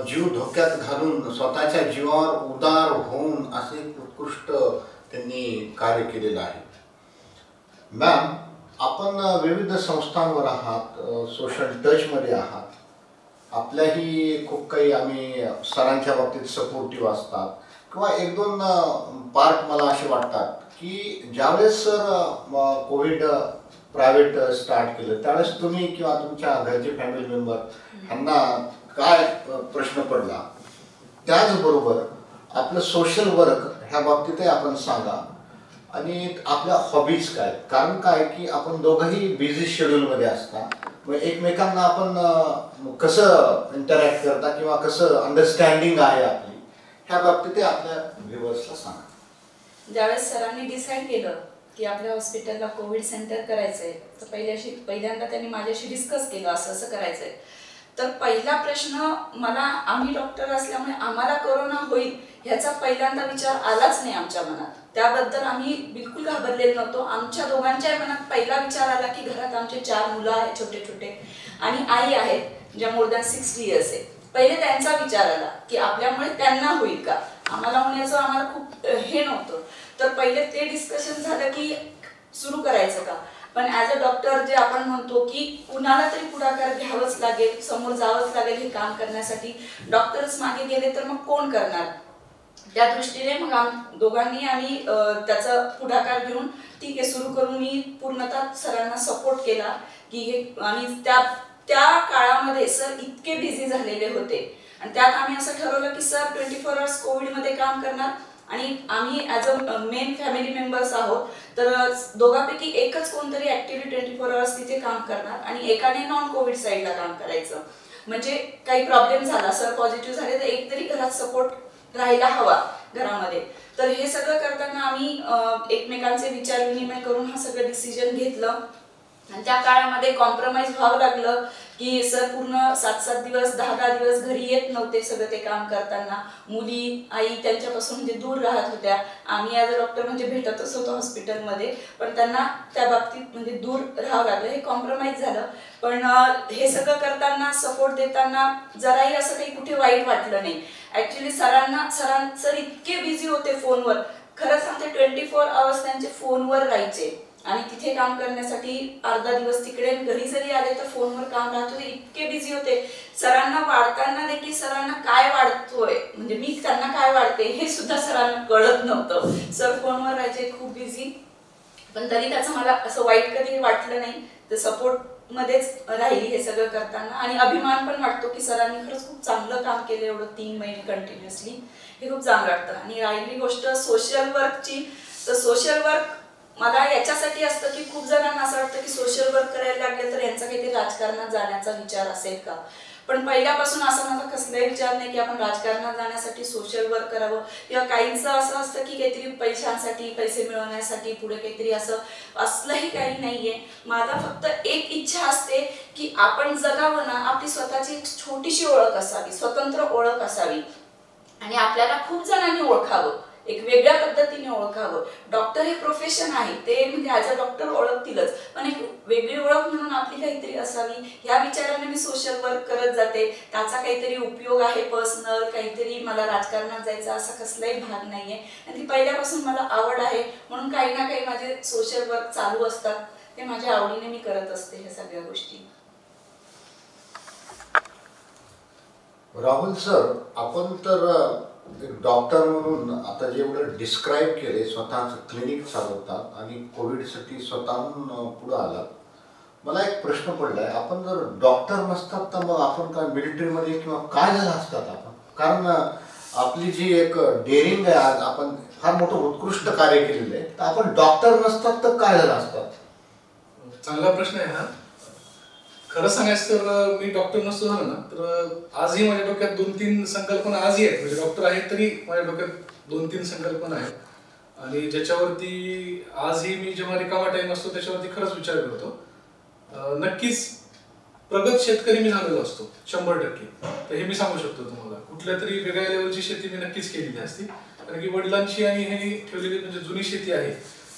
जीव धोक्यात घालून स्वतःच्या जीवावर उदार होऊन असे उत्कृष्ट त्यांनी कार्य केलेलं आहे. मॅम, आपण विविध संस्थांवर आहात, सोशल टचमध्ये आहात. आपल्याही खूप काही आम्ही सरांच्या बाबतीत सपोर्टिव्ह असतात किंवा 1-2 पार्ट मला असे वाटतात की ज्यावेळेस सर कोविड प्रायव्हेट स्टार्ट केलं त्यावेळेस तुम्ही किंवा तुमच्या घरचे फॅमिली मेंबर ह्यांना काय प्रश्न पडला, त्याचबरोबर आपलं सोशल वर्क ह्या बाबतीतही आपण सांगा आणि आपल्या हॉबीज काय. कारण काय की आपण दोघंही बिझी शेड्यूलमध्ये असतात, मग एकमेकांना आपण कसं इंटरॅक्ट करता किंवा कसं अंडरस्टँडिंग आहे आपली, ह्या बाबतीत आपल्या व्ह्युअर्सला सांगा. ज्यावेळेस सरांनी डिसाईड केलं की आपल्या हॉस्पिटलला कोविड सेंटर करायचंय तर पहिल्यांदा त्यांनी माझ्याशी डिस्कस केलं असं असं करायचंय. तर पहिला प्रश्न मला, आम्ही डॉक्टर असल्यामुळे आम्हाला कोरोना होईल ह्याचा पहिल्यांदा विचार आलाच नाही आमच्या मनात. त्याबद्दल आम्ही बिलकुल घाबरलेलो नव्हतो. आमच्या दोघांच्या मनात पहिला विचार आला की घरात आमचे 4 मुलं आहेत छोटे छोटे आणि आई आहेत ज्या मोर दॅन 60 इयर्स आहे. पहिले त्यांचा विचार आला की आपल्यामुळे त्यांना होईल का, आम्हाला होण्याचं आम्हाला खूप हे नव्हतं. तर पहिले ते डिस्कशन झालं की सुरू करायचं का. पण ॲज अ डॉक्टर जे आपण म्हणतो की कुणाला तरी पुढाकार घ्यावंच लागेल, समोर जावंच लागेल हे काम करण्यासाठी. डॉक्टरच मागे गेले तर मग कोण करणार. त्या दृष्टीने मग दोघांनी आम्ही त्याचा पुढाकार घेऊन ठीक आहे सुरू करून मी पूर्णतः सरांना सपोर्ट केला की हे. आणि त्या काळामध्ये सर इतके बिझी झालेले होते आणि त्यात आम्ही असं ठरवलं की सर 24 आवर्स कोविडमध्ये काम करणार आणि आम्ही as a main family members आहोत, तर दोघांपैकी एकच कोणतरी ॲक्टिव्हली 24 आवर्स तिथे काम करणार आणि एकाने नॉन कोविड साईडला काम करायचं. म्हणजे काही प्रॉब्लेम झाला, सर पॉझिटिव्ह झाले, तर एक तरी घरात सपोर्ट राहायला हवा घरामध्ये. तर हे सगळं करताना आम्ही एकमेकांचे विचार विनिमय करून हा सगळं डिसिजन घेतलं. आणि त्या काळामध्ये कॉम्प्रोमाइज व्हावं लागलं की सर पूर्ण 7-7 दिवस 10-10 दिवस घरी येत नव्हते सगळं ते काम करताना. मुली आई त्यांच्यापासून म्हणजे दूर राहत होत्या. आम्ही ॲज अ डॉक्टर म्हणजे भेटतच होतो हॉस्पिटलमध्ये, पण त्यांना त्या बाबतीत म्हणजे दूर राहावं लागलं. हे कॉम्प्रोमाइज झालं. पण हे सगळं करताना सपोर्ट देताना जराही असं काही कुठे वाईट वाटलं नाही. ॲक्च्युली सर इतके बिझी होते फोनवर, खरं सांगते 24 आवर्स त्यांचे फोनवर राहायचे आणि तिथे काम करण्यासाठी अर्धा दिवस तिकडे, घरी जरी आले तर फोनवर काम राहत होते. इतके बिझी होते. सरांना वाढताना देखील सरांना काय वाढतोय म्हणजे मी त्यांना काय वाढते हे सुद्धा सरांना कळत नव्हतं. सर फोनवर राहायचे, खूप बिझी, पण तरी त्याचं मला असं वाईट कधी वाटलं नाही. तर सपोर्ट मध्येच राहिली हे सगळं करताना. आणि अभिमान पण वाटतो की सरांनी खरंच खूप चांगलं काम केलं एवढं 3 महिने कंटिन्युअसली. हे खूप चांगलं वाटतं. आणि राहिली गोष्ट सोशल वर्कची, तर सोशल वर्क मला याच्यासाठी असतं की खूप जणांना असं वाटतं की सोशल वर्क करायला लागले तर यांचा काहीतरी राजकारणात जाण्याचा विचार असेल का. पण पहिल्यापासून असा माझा कसलाही विचार नाही की आपण राजकारणात जाण्यासाठी सोशल वर्क करावं, किंवा काहींचं असं असतं की काहीतरी पैशांसाठी, पैसे मिळवण्यासाठी पुढे काहीतरी असलंही काही नाहीये. माझा फक्त एक इच्छा असते की आपण जगावं ना, आपली स्वतःची एक छोटीशी ओळख असावी, स्वतंत्र ओळख असावी आणि आपल्याला खूप जणांनी ओळखावं, एक वेगळ्या पद्धतीने ओळखावं. डॉक्टर हे प्रोफेशन आहे, ते म्हणजे ॲज अ डॉक्टर ओळखतीलच, पण एक वेगळी ओळख म्हणून आपली काहीतरी असावी ह्या विचाराने मी सोशल वर्क करत जाते. त्याचा काहीतरी उपयोग आहे पर्सनल, काहीतरी मला राजकारणात जायचा असा कसलाही भाग नाहीये. आणि ती पहिल्यापासून मला आवड आहे म्हणून काही ना काही माझे सोशल वर्क चालू असतात. ते माझ्या आवडीने मी करत असते ह्या सगळ्या गोष्टी. राहुल सर, आपण तर डॉक्टर म्हणून आता जेवढं डिस्क्राईब केले, स्वतःचं क्लिनिक चालवतात आणि कोविडसाठी स्वतःहून पुढं आलात. मला एक प्रश्न पडलाय, आपण जर डॉक्टर नसतात तर मग आपण काय मिलिटरीमध्ये किंवा काय झालं असतात आपण? कारण आपली जी एक डेअरिंग आहे, आज आपण फार मोठं उत्कृष्ट कार्य केलेलं आहे, तर आपण डॉक्टर नसतात तर काय झालं असतात? चांगला प्रश्न आहे हा. खरं सांगायचं तर मी डॉक्टर नसतो झालं ना तर आजही माझ्या डोक्यात 2-3 संकल्पना आजही आहेत. म्हणजे डॉक्टर आहेत तरी माझ्या डोक्यात 2-3 संकल्पना आहेत आणि ज्याच्यावरती आजही मी जेव्हा रिकामा टाइम असतो त्याच्यावरती खरंच विचार करतो. नक्कीच प्रगत शेतकरी मी झालेलो असतो 100%. तर हे मी सांगू शकतो तुम्हाला. कुठल्या तरी वेगळ्या लेवलची शेती मी नक्कीच केलेली असती, कारण की वडिलांची आणि हे ठेवलेली म्हणजे जुनी शेती आहे.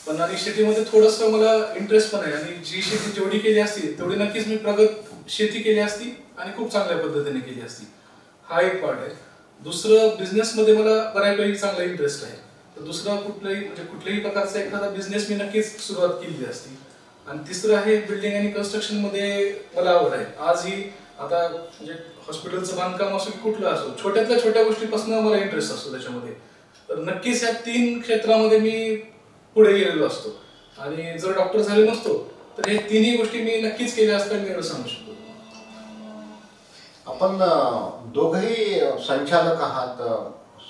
पण आणि शेतीमध्ये थोडंसं मला इंटरेस्ट पण आहे आणि जी शेती जेवढी केली असती तेवढी नक्कीच मी प्रगत शेती केली असती आणि खूप चांगल्या पद्धतीने केली असती. हा एक पार्ट आहे. दुसरं, बिझनेसमध्ये मला बऱ्यापैकी चांगला इंटरेस्ट आहे. तर दुसरं कुठल्याही प्रकारचा एखादा बिझनेस मी नक्कीच सुरुवात केली असती. आणि तिसरं आहे, बिल्डिंग आणि कन्स्ट्रक्शन मध्ये मला आवड आहे. आजही आता म्हणजे हॉस्पिटलचं बांधकाम असो की कुठलं असो, छोट्यातल्या छोट्या गोष्टीपासून मला इंटरेस्ट असतो त्याच्यामध्ये. तर नक्कीच या 3 क्षेत्रामध्ये मी पुढे गेलेलो असतो. आणि जर डॉक्टर झाले नसतो तर हे 3ही गोष्टी मी नक्कीच केल्या असतात मी एवढं सांगू शकतो. आपण दोघंही संचालक आहात,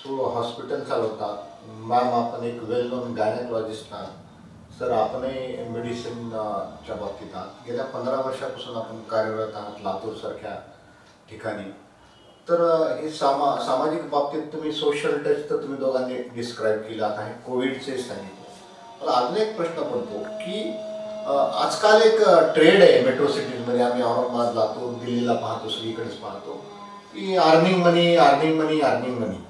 हॉस्पिटल चालवतात. मॅम, आपण एक वेल नोन गायनेकॉलॉजिस्ट आहात. सर, आपणही मेडिसिनच्या बाबतीत आहात. गेल्या 15 वर्षापासून आपण कार्यरत आहात लातूरसारख्या ठिकाणी. तर हे सामाजिक बाबतीत तुम्ही सोशल टच तर तुम्ही दोघांनी डिस्क्राईब केला आहे, कोविडचे सांगितले. मला अजून एक प्रश्न पडतो की आजकाल एक ट्रेड आहे मेट्रो सिटीजमध्ये, आम्ही औरंगाबाद, लातूर, दिल्लीला पाहतो, सगळीकडेच पाहतो की अर्निंग मनी, अर्निंग मनी, अर्निंग मनी.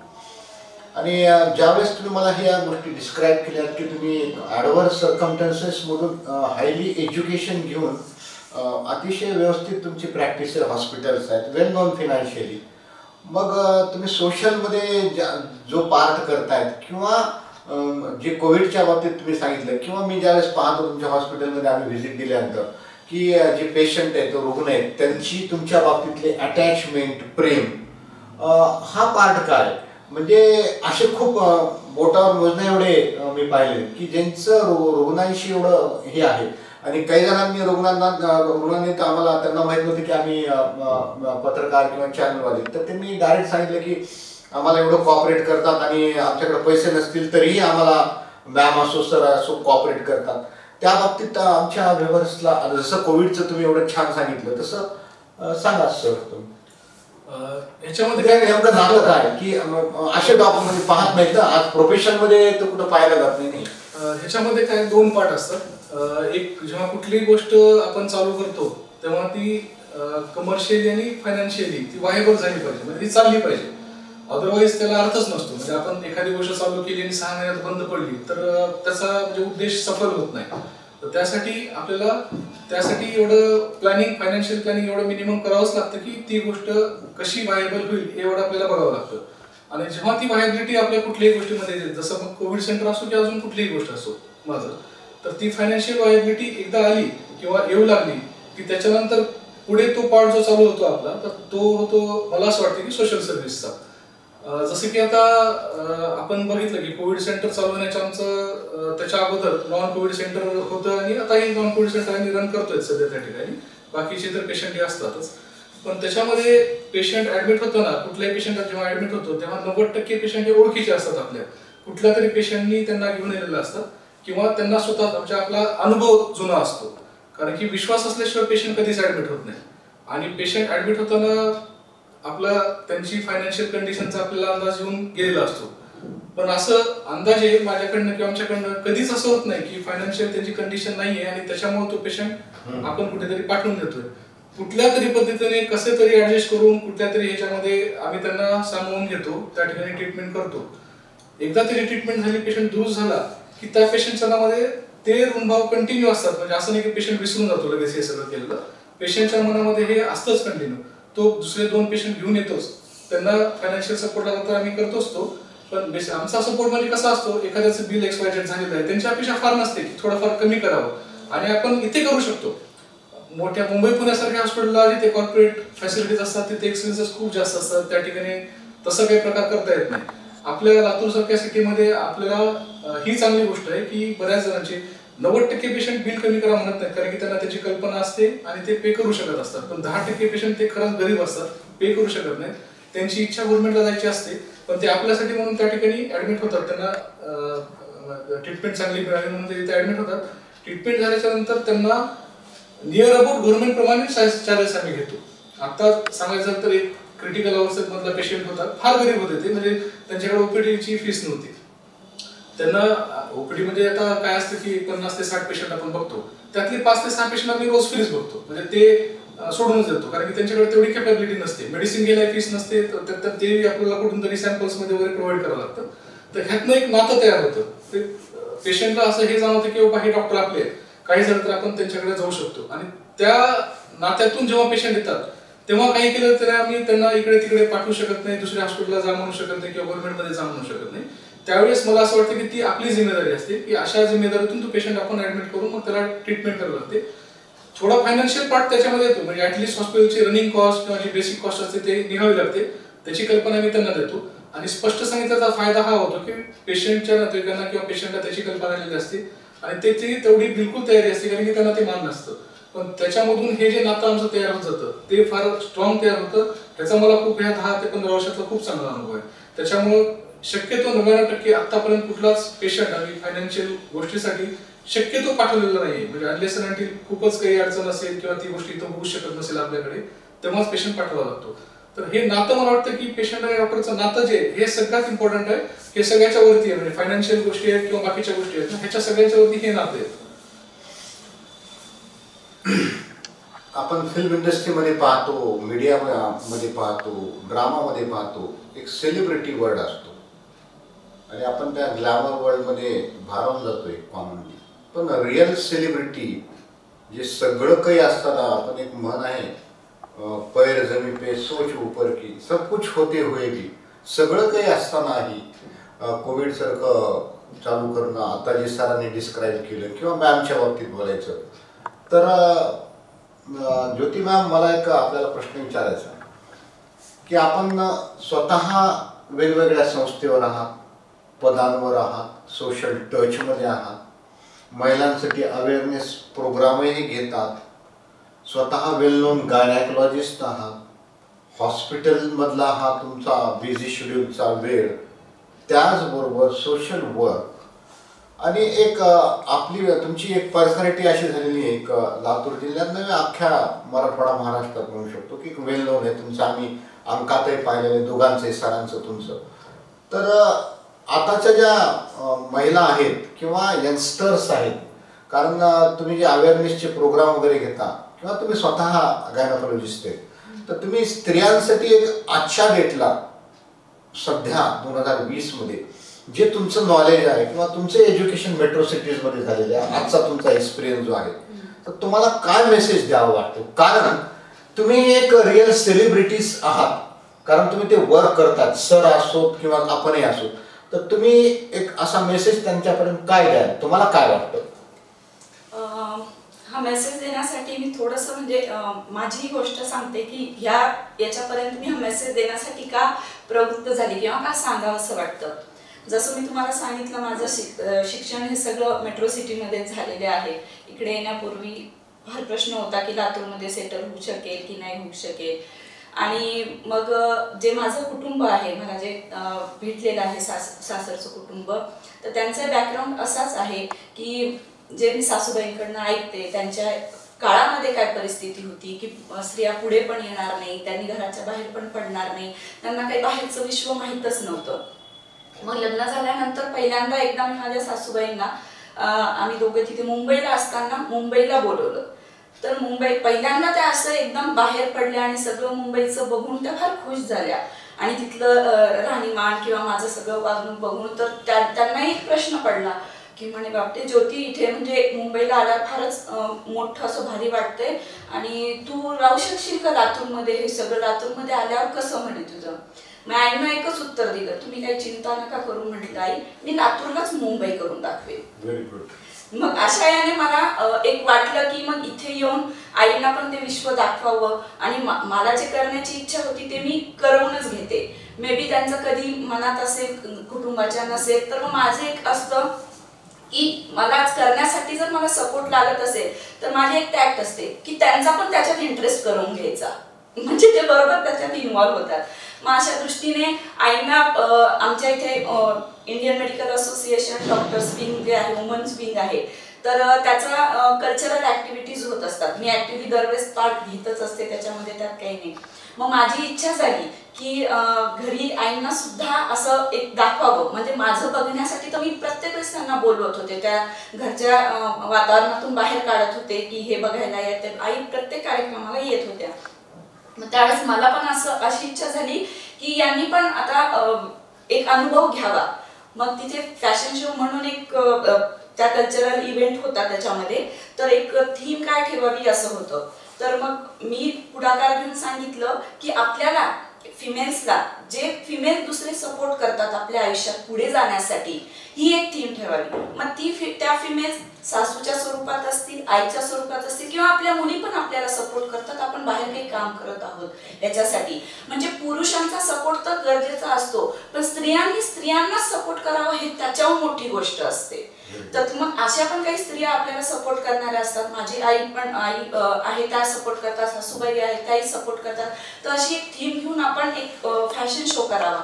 आणि ज्यावेळेस तुम्ही मला ह्या गोष्टी डिस्क्राईब केल्यात की तुम्ही ॲडव्हर्स सर्कमस्टन्सेसमधून हायली एज्युकेशन घेऊन अतिशय व्यवस्थित तुमची प्रॅक्टिस आहे, हॉस्पिटल्स आहेत, वेल नोन फिनान्शियली, मग तुम्ही सोशलमध्ये जो पार्ट करतायत किंवा जे कोविडच्या बाबतीत तुम्ही सांगितलं, किंवा मी ज्यावेळेस पाहतो तुमच्या हॉस्पिटलमध्ये आम्ही व्हिजिट दिल्यानंतर की जे पेशंट आहेत, रुग्ण आहेत, त्यांची तुमच्या बाबतीतले अटॅचमेंट, प्रेम, हा पार्ट काय? म्हणजे असे खूप बोटावर मोजण्या एवढे मी पाहिले की ज्यांचं रुग्णांशी एवढं हे आहे. आणि काही जणांनी रुग्णांनी तर आम्हाला, त्यांना माहीत नव्हतं की आम्ही पत्रकार किंवा चॅनलवाले, तर त्यांनी डायरेक्ट सांगितलं की आम्हाला एवढं कॉपरेट करतात आणि आमच्याकडे पैसे नसतील तरीही आम्हाला मॅम असो सर असो कॉपरेट करतात. त्या बाबतीत आमच्या व्ह्युअर्सला जसं कोविडचं तुम्ही एवढं छान सांगितलं तसं सांगा सर तुम्ही. ह्याच्यामध्ये काय नेमकं नातं काय की असे डॉक्टर पाहत नाहीत आज प्रोफेशनमध्ये तर कुठं पाहायला जात नाही. ह्याच्यामध्ये काय 2 पार्ट असतात. एक जेव्हा कुठलीही गोष्ट आपण चालू करतो तेव्हा ती कमर्शियली आणि फायनान्शियली ती वायबल झाली पाहिजे, म्हणजे ती चालली पाहिजे. अदरवाईज त्याला अर्थच नसतो. म्हणजे आपण एखादी गोष्ट चालू केली आणि 6 महिन्यात बंद पडली तर त्याचा म्हणजे उद्देश सफल होत नाही. तर त्यासाठी आपल्याला एवढं प्लॅनिंग, फायनान्शियल प्लॅनिंग एवढं मिनिमम करावंच लागतं की ती गोष्ट कशी वायबल होईल एवढं आपल्याला बघावं लागतं. आणि जेव्हा ती वायबिलिटी आपल्या कुठल्याही गोष्टीमध्ये येते, जसं मग कोविड सेंटर असो की अजून कुठलीही गोष्ट असो माझं, तर ती फायनान्शियल वायबिलिटी एकदा आली किंवा येऊ लागली की त्याच्यानंतर पुढे तो पार्ट जो चालू होतो आपला, तर तो होतो मला असं वाटतं की सोशल सर्व्हिसचा. जसं की आता आपण बघितलं की कोविड सेंटर चालू होण्याच्या आमचं त्याच्या अगोदर नॉन कोविड सेंटर होतं आणि आताही नॉन कोविड सेंटर आम्ही रन करतोय सध्या त्या ठिकाणी. बाकीचे तर पेशंट असतातच, पण त्याच्यामध्ये पेशंट ऍडमिट होतो ना, कुठल्याही पेशंट जेव्हा ऍडमिट होतो तेव्हा 90% पेशंट हे ओळखीचे असतात आपल्या. कुठल्या तरी पेशंटनी त्यांना घेऊन येलेलं असतात किंवा त्यांना स्वतः म्हणजे आपला अनुभव जुना असतो. कारण की विश्वास असल्याशिवाय पेशंट कधीच ऍडमिट होत नाही. आणि पेशंट ऍडमिट होताना आपला त्यांची फायनान्शियल कंडिशनचा आपल्याला अंदाज येऊन गेलेला असतो. पण असं अंदाजे माझ्याकडनं किंवा आमच्याकडनं कधीच असं होत नाही की फायनान्शियल त्यांची कंडिशन नाहीये आणि त्याच्यामुळे तो पेशंट आपण कुठेतरी पाठवून देतोय. कुठल्या तरी पद्धतीने कसे तरी ऍडजस्ट करून कुठल्या तरी ह्याच्यामध्ये आम्ही त्यांना सामावून घेतो, त्या ठिकाणी ट्रीटमेंट करतो. एकदा तरी ट्रीटमेंट झाली, पेशंट दूर झाला की त्या पेशंटच्या मनामध्ये ते ऋणभाव कंटिन्यू असतात. म्हणजे असं नाही की पेशंट विसरून जातो लगेच हे सगळं केलेलं. पेशंटच्या मनामध्ये हे असतंच कंटिन्यू. तो दुसरे 2 पेशंट घेऊन येतोच, त्यांना फायनान्शियल सपोर्ट लागला तर आम्ही करतोच तो. पण आमचा सपोर्ट म्हणजे कसा असतो, एखाद्याचं बिल एक्सपायर्ड झालेलं आहे, त्यांची अपेक्षा फार नसते की थोडंफार कमी करावं आणि आपण इथे करू शकतो. मोठ्या मुंबई पुण्यासारख्या हॉस्पिटलला जिथे कॉर्पोरेट फॅसिलिटीज असतात तिथे एक्सपेन्सेस खूप जास्त असतात, त्या ठिकाणी तसं काही प्रकार करता येत नाही. आपल्या लातूर सारख्या सिटीमध्ये आपल्याला ही चांगली गोष्ट आहे की बऱ्याच जणांची 90% पेशंट बिल कमी करा म्हणत नाहीत, कारण की त्यांना त्याची कल्पना असते आणि ते पे करू शकत असतात. पण 10% पेशंट ते खरंच गरीब असतात, पे करू शकत नाहीत. त्यांची इच्छा गव्हर्नमेंटला जायची असते, पण ते आपल्यासाठी म्हणून त्या ठिकाणी ऍडमिट होतात. त्यांना ट्रीटमेंट चांगली मिळाली म्हणून ते इथे ऍडमिट होतात. ट्रीटमेंट झाल्याच्या नंतर त्यांना नियर अबाउट गव्हर्नमेंट प्रमाणे चार्जेस आम्ही घेतो. आता सांगायचं तर एक क्रिटिकल अवस्थेत मधला पेशंट होता, फार गरीब होते ते, म्हणजे त्यांच्याकडे ओपीडीची फीस नव्हती. त्यांना ओपीडी म्हणजे आता काय असतं की 50 ते 60 पेशंट आपण बघतो, त्यातली 5 ते 6 पेशंट आम्ही रोज फीस बघतो. म्हणजे ते सोडूनच देतो, कारण की त्यांच्याकडे तेवढी कॅपॅबिलिटी नसते, मेडिसिन घ्यायला फीस नसते, तर ते आपल्याला कुठून तरी सॅम्पल्स मध्ये वगैरे प्रोव्हाइड करावं लागतं. तर ह्यातनं एक नातं तयार होतं. पेशंटला असं हे जाणवतं की बाबा हे डॉक्टर आपले आहेत, काही झालं तर आपण त्यांच्याकडे जाऊ शकतो. आणि त्या नात्यातून जेव्हा पेशंट येतात तेव्हा काही केलं तर आम्ही त्यांना इकडे तिकडे पाठवू शकत नाही, दुसऱ्या हॉस्पिटलला जा म्हणू शकत नाही किंवा गव्हर्नमेंटमध्ये जा म्हणू शकत नाही. त्यावेळेस मला असं वाटतं की ती आपली जिम्मेदारी असते की अशा जिम्मेदारीतून तो पेशंट आपण ऍडमिट करून मग त्याला ट्रीटमेंट करावं लागते. थोडा फायनान्शियल पार्ट त्याच्यामध्ये येतो, म्हणजे ऍटलीस्ट हॉस्पिटलची रनिंग कॉस्ट किंवा जी बेसिक कॉस्ट असते ते निघावी लागते, त्याची कल्पना मी त्यांना देतो. आणि स्पष्ट सांगितल्याचा फायदा हा होतो की पेशंटच्या नातेवाईकांना किंवा पेशंटला त्याची कल्पना आलेली असते आणि त्याची तेवढी बिलकुल तयारी असते, कारण की त्यांना ते मान नसतं. पण त्याच्यामधून हे जे नातं आमचं तयार होत जातं ते फार स्ट्रॉंग तयार होतं. त्याचा मला खूप ह्या 10 ते 15 वर्षातला खूप चांगला अनुभव आहे. त्याच्यामुळं शक्यतो 99% आतापर्यंत कुठलाच पेशंट आणि फायनान्शियल गोष्टीसाठी शक्यतो पाठवलेला नाहीये. म्हणजे अनलेस अँड अंटिल खूपच काही अडचण असेल किंवा ती गोष्ट इथं होऊ शकत नसेल आपल्याकडे, तेव्हाच पेशंट पाठवावा लागतो. तर हे नातं मला वाटतं की पेशंट आणि डॉक्टरचं नातं जे हे सगळ्यात इम्पॉर्टंट आहे. हे सगळ्याच्या वरती आहे, म्हणजे फायनान्शियल गोष्टी आहेत किंवा बाकीच्या गोष्टी आहेत, ह्याच्या सगळ्याच्या वरती हे नातं आहे. आपण फिल्म इंडस्ट्रीमध्ये पाहतो, मीडियामध्ये पाहतो, ड्रामामध्ये पाहतो, एक सेलिब्रिटी वर्ल्ड असतो आणि आपण त्या ग्लॅमर वर्ल्डमध्ये भारावून जातोय कॉमनली. पण रिअल सेलिब्रिटी जे सगळं काही असताना, आपण एक म्हण आहे पैर जमी पे सोच ऊपर की सब कुछ होते हुए भी, सगळं काही असतानाही कोविडसारखं चालू करणं, आता जे सरांनी डिस्क्राईब केलं किंवा मॅमच्या बाबतीत बोलायचं तर ज्योती मॅम, मला एक आपल्याला प्रश्न विचारायचा आहे की आपण स्वतः वेगवेगळ्या संस्थेवर आहात, पदांवर आहात, सोशल टचमध्ये आहात, महिलांसाठी अवेअरनेस प्रोग्रामही घेतात, स्वतः वेल नोन गायनॅकोलॉजिस्ट आहात, हॉस्पिटलमधला हा तुमचा बिझी शेड्यूलचा वेळ, त्याचबरोबर सोशल वर्क आणि एक आपली तुमची एक पर्सनॅलिटी अशी झालेली आहे, एक लातूर जिल्ह्यात नव्हे अख्ख्या मराठवाडा महाराष्ट्रात म्हणू शकतो की वेल नोन आहे तुमचं. आम्ही अंकातही पाहिलेलं दोघांचे सरांचं तुमचं. तर आताच्या ज्या महिला आहेत किंवा यंगस्टर्स आहेत, कारण तुम्ही जे अवेअरनेसचे प्रोग्राम वगैरे घेता किंवा तुम्ही स्वतः गायनोकॉलॉजिस्ट आहे, तर तुम्ही स्त्रियांसाठी एक आजच्या डेटला सध्या 2020 मध्ये जे तुमचं नॉलेज आहे किंवा तुमचं एज्युकेशन मेट्रो सिटीजमध्ये झालेलं आहे, आजचा तुमचा एक्सपिरियन्स जो आहे, तर तुम्हाला काय मेसेज द्यावं वाटतं? कारण तुम्ही एक रिअल सेलिब्रिटीज आहात, कारण तुम्ही ते वर्क करतात, सर असोत किंवा आपणही असो. तर तुम्ही एक असा मेसेज त्यांच्यापर्यंत काय द्याल, तुम्हाला काय वाटतं? हा मेसेज देण्यासाठी मी थोडंसं म्हणजे माझी गोष्ट सांगते की याच्यापर्यंत मी हा मेसेज देण्यासाठी का प्रवृत्त झाली किंवा का सांगावं असं वाटतं. जसं मी तुम्हाला सांगितलं, माझं शिक्षण हे सगळं मेट्रो सिटीमध्ये झालेले आहे. इकडे येण्यापूर्वी फार प्रश्न होता की लातूरमध्ये सेटल होऊ शकेल की नाही होऊ शकेल. आणि मग जे माझं कुटुंब आहे, मला जे भेटलेलं आहे सासरचं कुटुंब, तर त्यांचं बॅकग्राऊंड असाच आहे की जे मी सासूबाईंकडनं ऐकते, त्यांच्या काळामध्ये काय परिस्थिती होती की स्त्रिया पुढे पण येणार नाही, त्यांनी घराच्या बाहेर पण पडणार नाही, त्यांना काही बाहेरचं विश्व माहीतच नव्हतं. मग लग्न झाल्यानंतर पहिल्यांदा एकदा मी माझ्या सासूबाईंना, आम्ही दोघे तिथे मुंबईला असताना मुंबईला बोलवलं. तर मुंबई पहिल्यांदा त्या असं एकदम बाहेर पडल्या आणि सगळं मुंबईचं बघून त्या फार खुश झाल्या. आणि तिथलं राहणीमान किंवा माझं सगळं वागणूक बघून तर त्यांना एक प्रश्न पडला की म्हणे बापरे ज्योती, इथे म्हणजे मुंबईला आल्यावर फारच मोठं असं भारी वाटतंय आणि तू राहू शकशील का लातूरमध्ये? हे सगळं लातूरमध्ये आल्यावर कसं म्हणे तुझं? मग आईनं एकच उत्तर दिलं, तुम्ही काही चिंता नका करू म्हटलं आई, मी लातूरलाच मुंबई करून दाखवेन. Very good. मग अशा याने मला एक वाटलं की मग इथे येऊन आईला पण ते विश्व दाखवावं आणि मला जे करण्याची इच्छा होती ते मी करूनच घेते. मे बी त्यांचं कधी मनात असेल, कुटुंबाच्या नसेल, तर मग माझं एक असतं की मला करण्यासाठी जर मला सपोर्ट लागत असेल तर माझी एक टॅक्ट असते की त्यांचा पण त्याच्यात इंटरेस्ट करून घ्यायचा, म्हणजे ते बरोबर त्याच्यात इन्व्हॉल्व्ह होतात. मग अशा दृष्टीने आईना आमच्या इथे Indian medical association doctors wing जे आहे, वुमन्स विंग आहे, तर त्याचा कल्चरल ऍक्टिव्हिटीज होत असतात. मी ऍक्टिव्हिटी दरवेळेस पार्ट घेतच असते त्याच्यामध्ये, त्यात काही नाही. मग माझी इच्छा झाली की घरी आईंना सुद्धा असं एक दाखवावं, म्हणजे माझं बघण्यासाठी तर मी प्रत्येक वेळेस त्यांना बोलवत होते, त्या घरच्या वातावरणातून बाहेर काढत होते की हे बघायला येते. आई प्रत्येक कार्यक्रमाला येत होत्या. मग त्यावेळेस मला पण अशी इच्छा झाली की यांनी पण आता एक अनुभव घ्यावा. मग तिथे फॅशन शो म्हणून एक त्या कल्चरल इव्हेंट होता, त्याच्यामध्ये तर एक थीम काय ठेवावी असं होतं. तर मग मी पुढाकार घेऊन सांगितलं की आपल्याला फिमेल्सला, जे फिमेल दुसरे सपोर्ट करतात आपल्या आयुष्यात पुढे जाण्यासाठी, ही एक थीम ठेवावी. मग त्या फिमेल्स सासूच्या स्वरूपात असतील, आईच्या स्वरूपात असतील किंवा आपल्या मुली पण आपल्याला सपोर्ट करतात, आपण बाहेर काही काम करत आहोत याच्यासाठी. म्हणजे पुरुषांचा सपोर्ट तर गरजेचा असतो, पण स्त्रियांनी स्त्रियांना सपोर्ट करावा हे त्याच्याहून मोठी गोष्ट असते. तर मग अशा पण काही स्त्रिया आपल्याला सपोर्ट करणाऱ्या असतात. माझी आई आहे, त्या सपोर्ट करतात, सासूबाई आहेत त्याही सपोर्ट करतात. तर अशी एक थीम घेऊन आपण एक फॅशन शो करावा.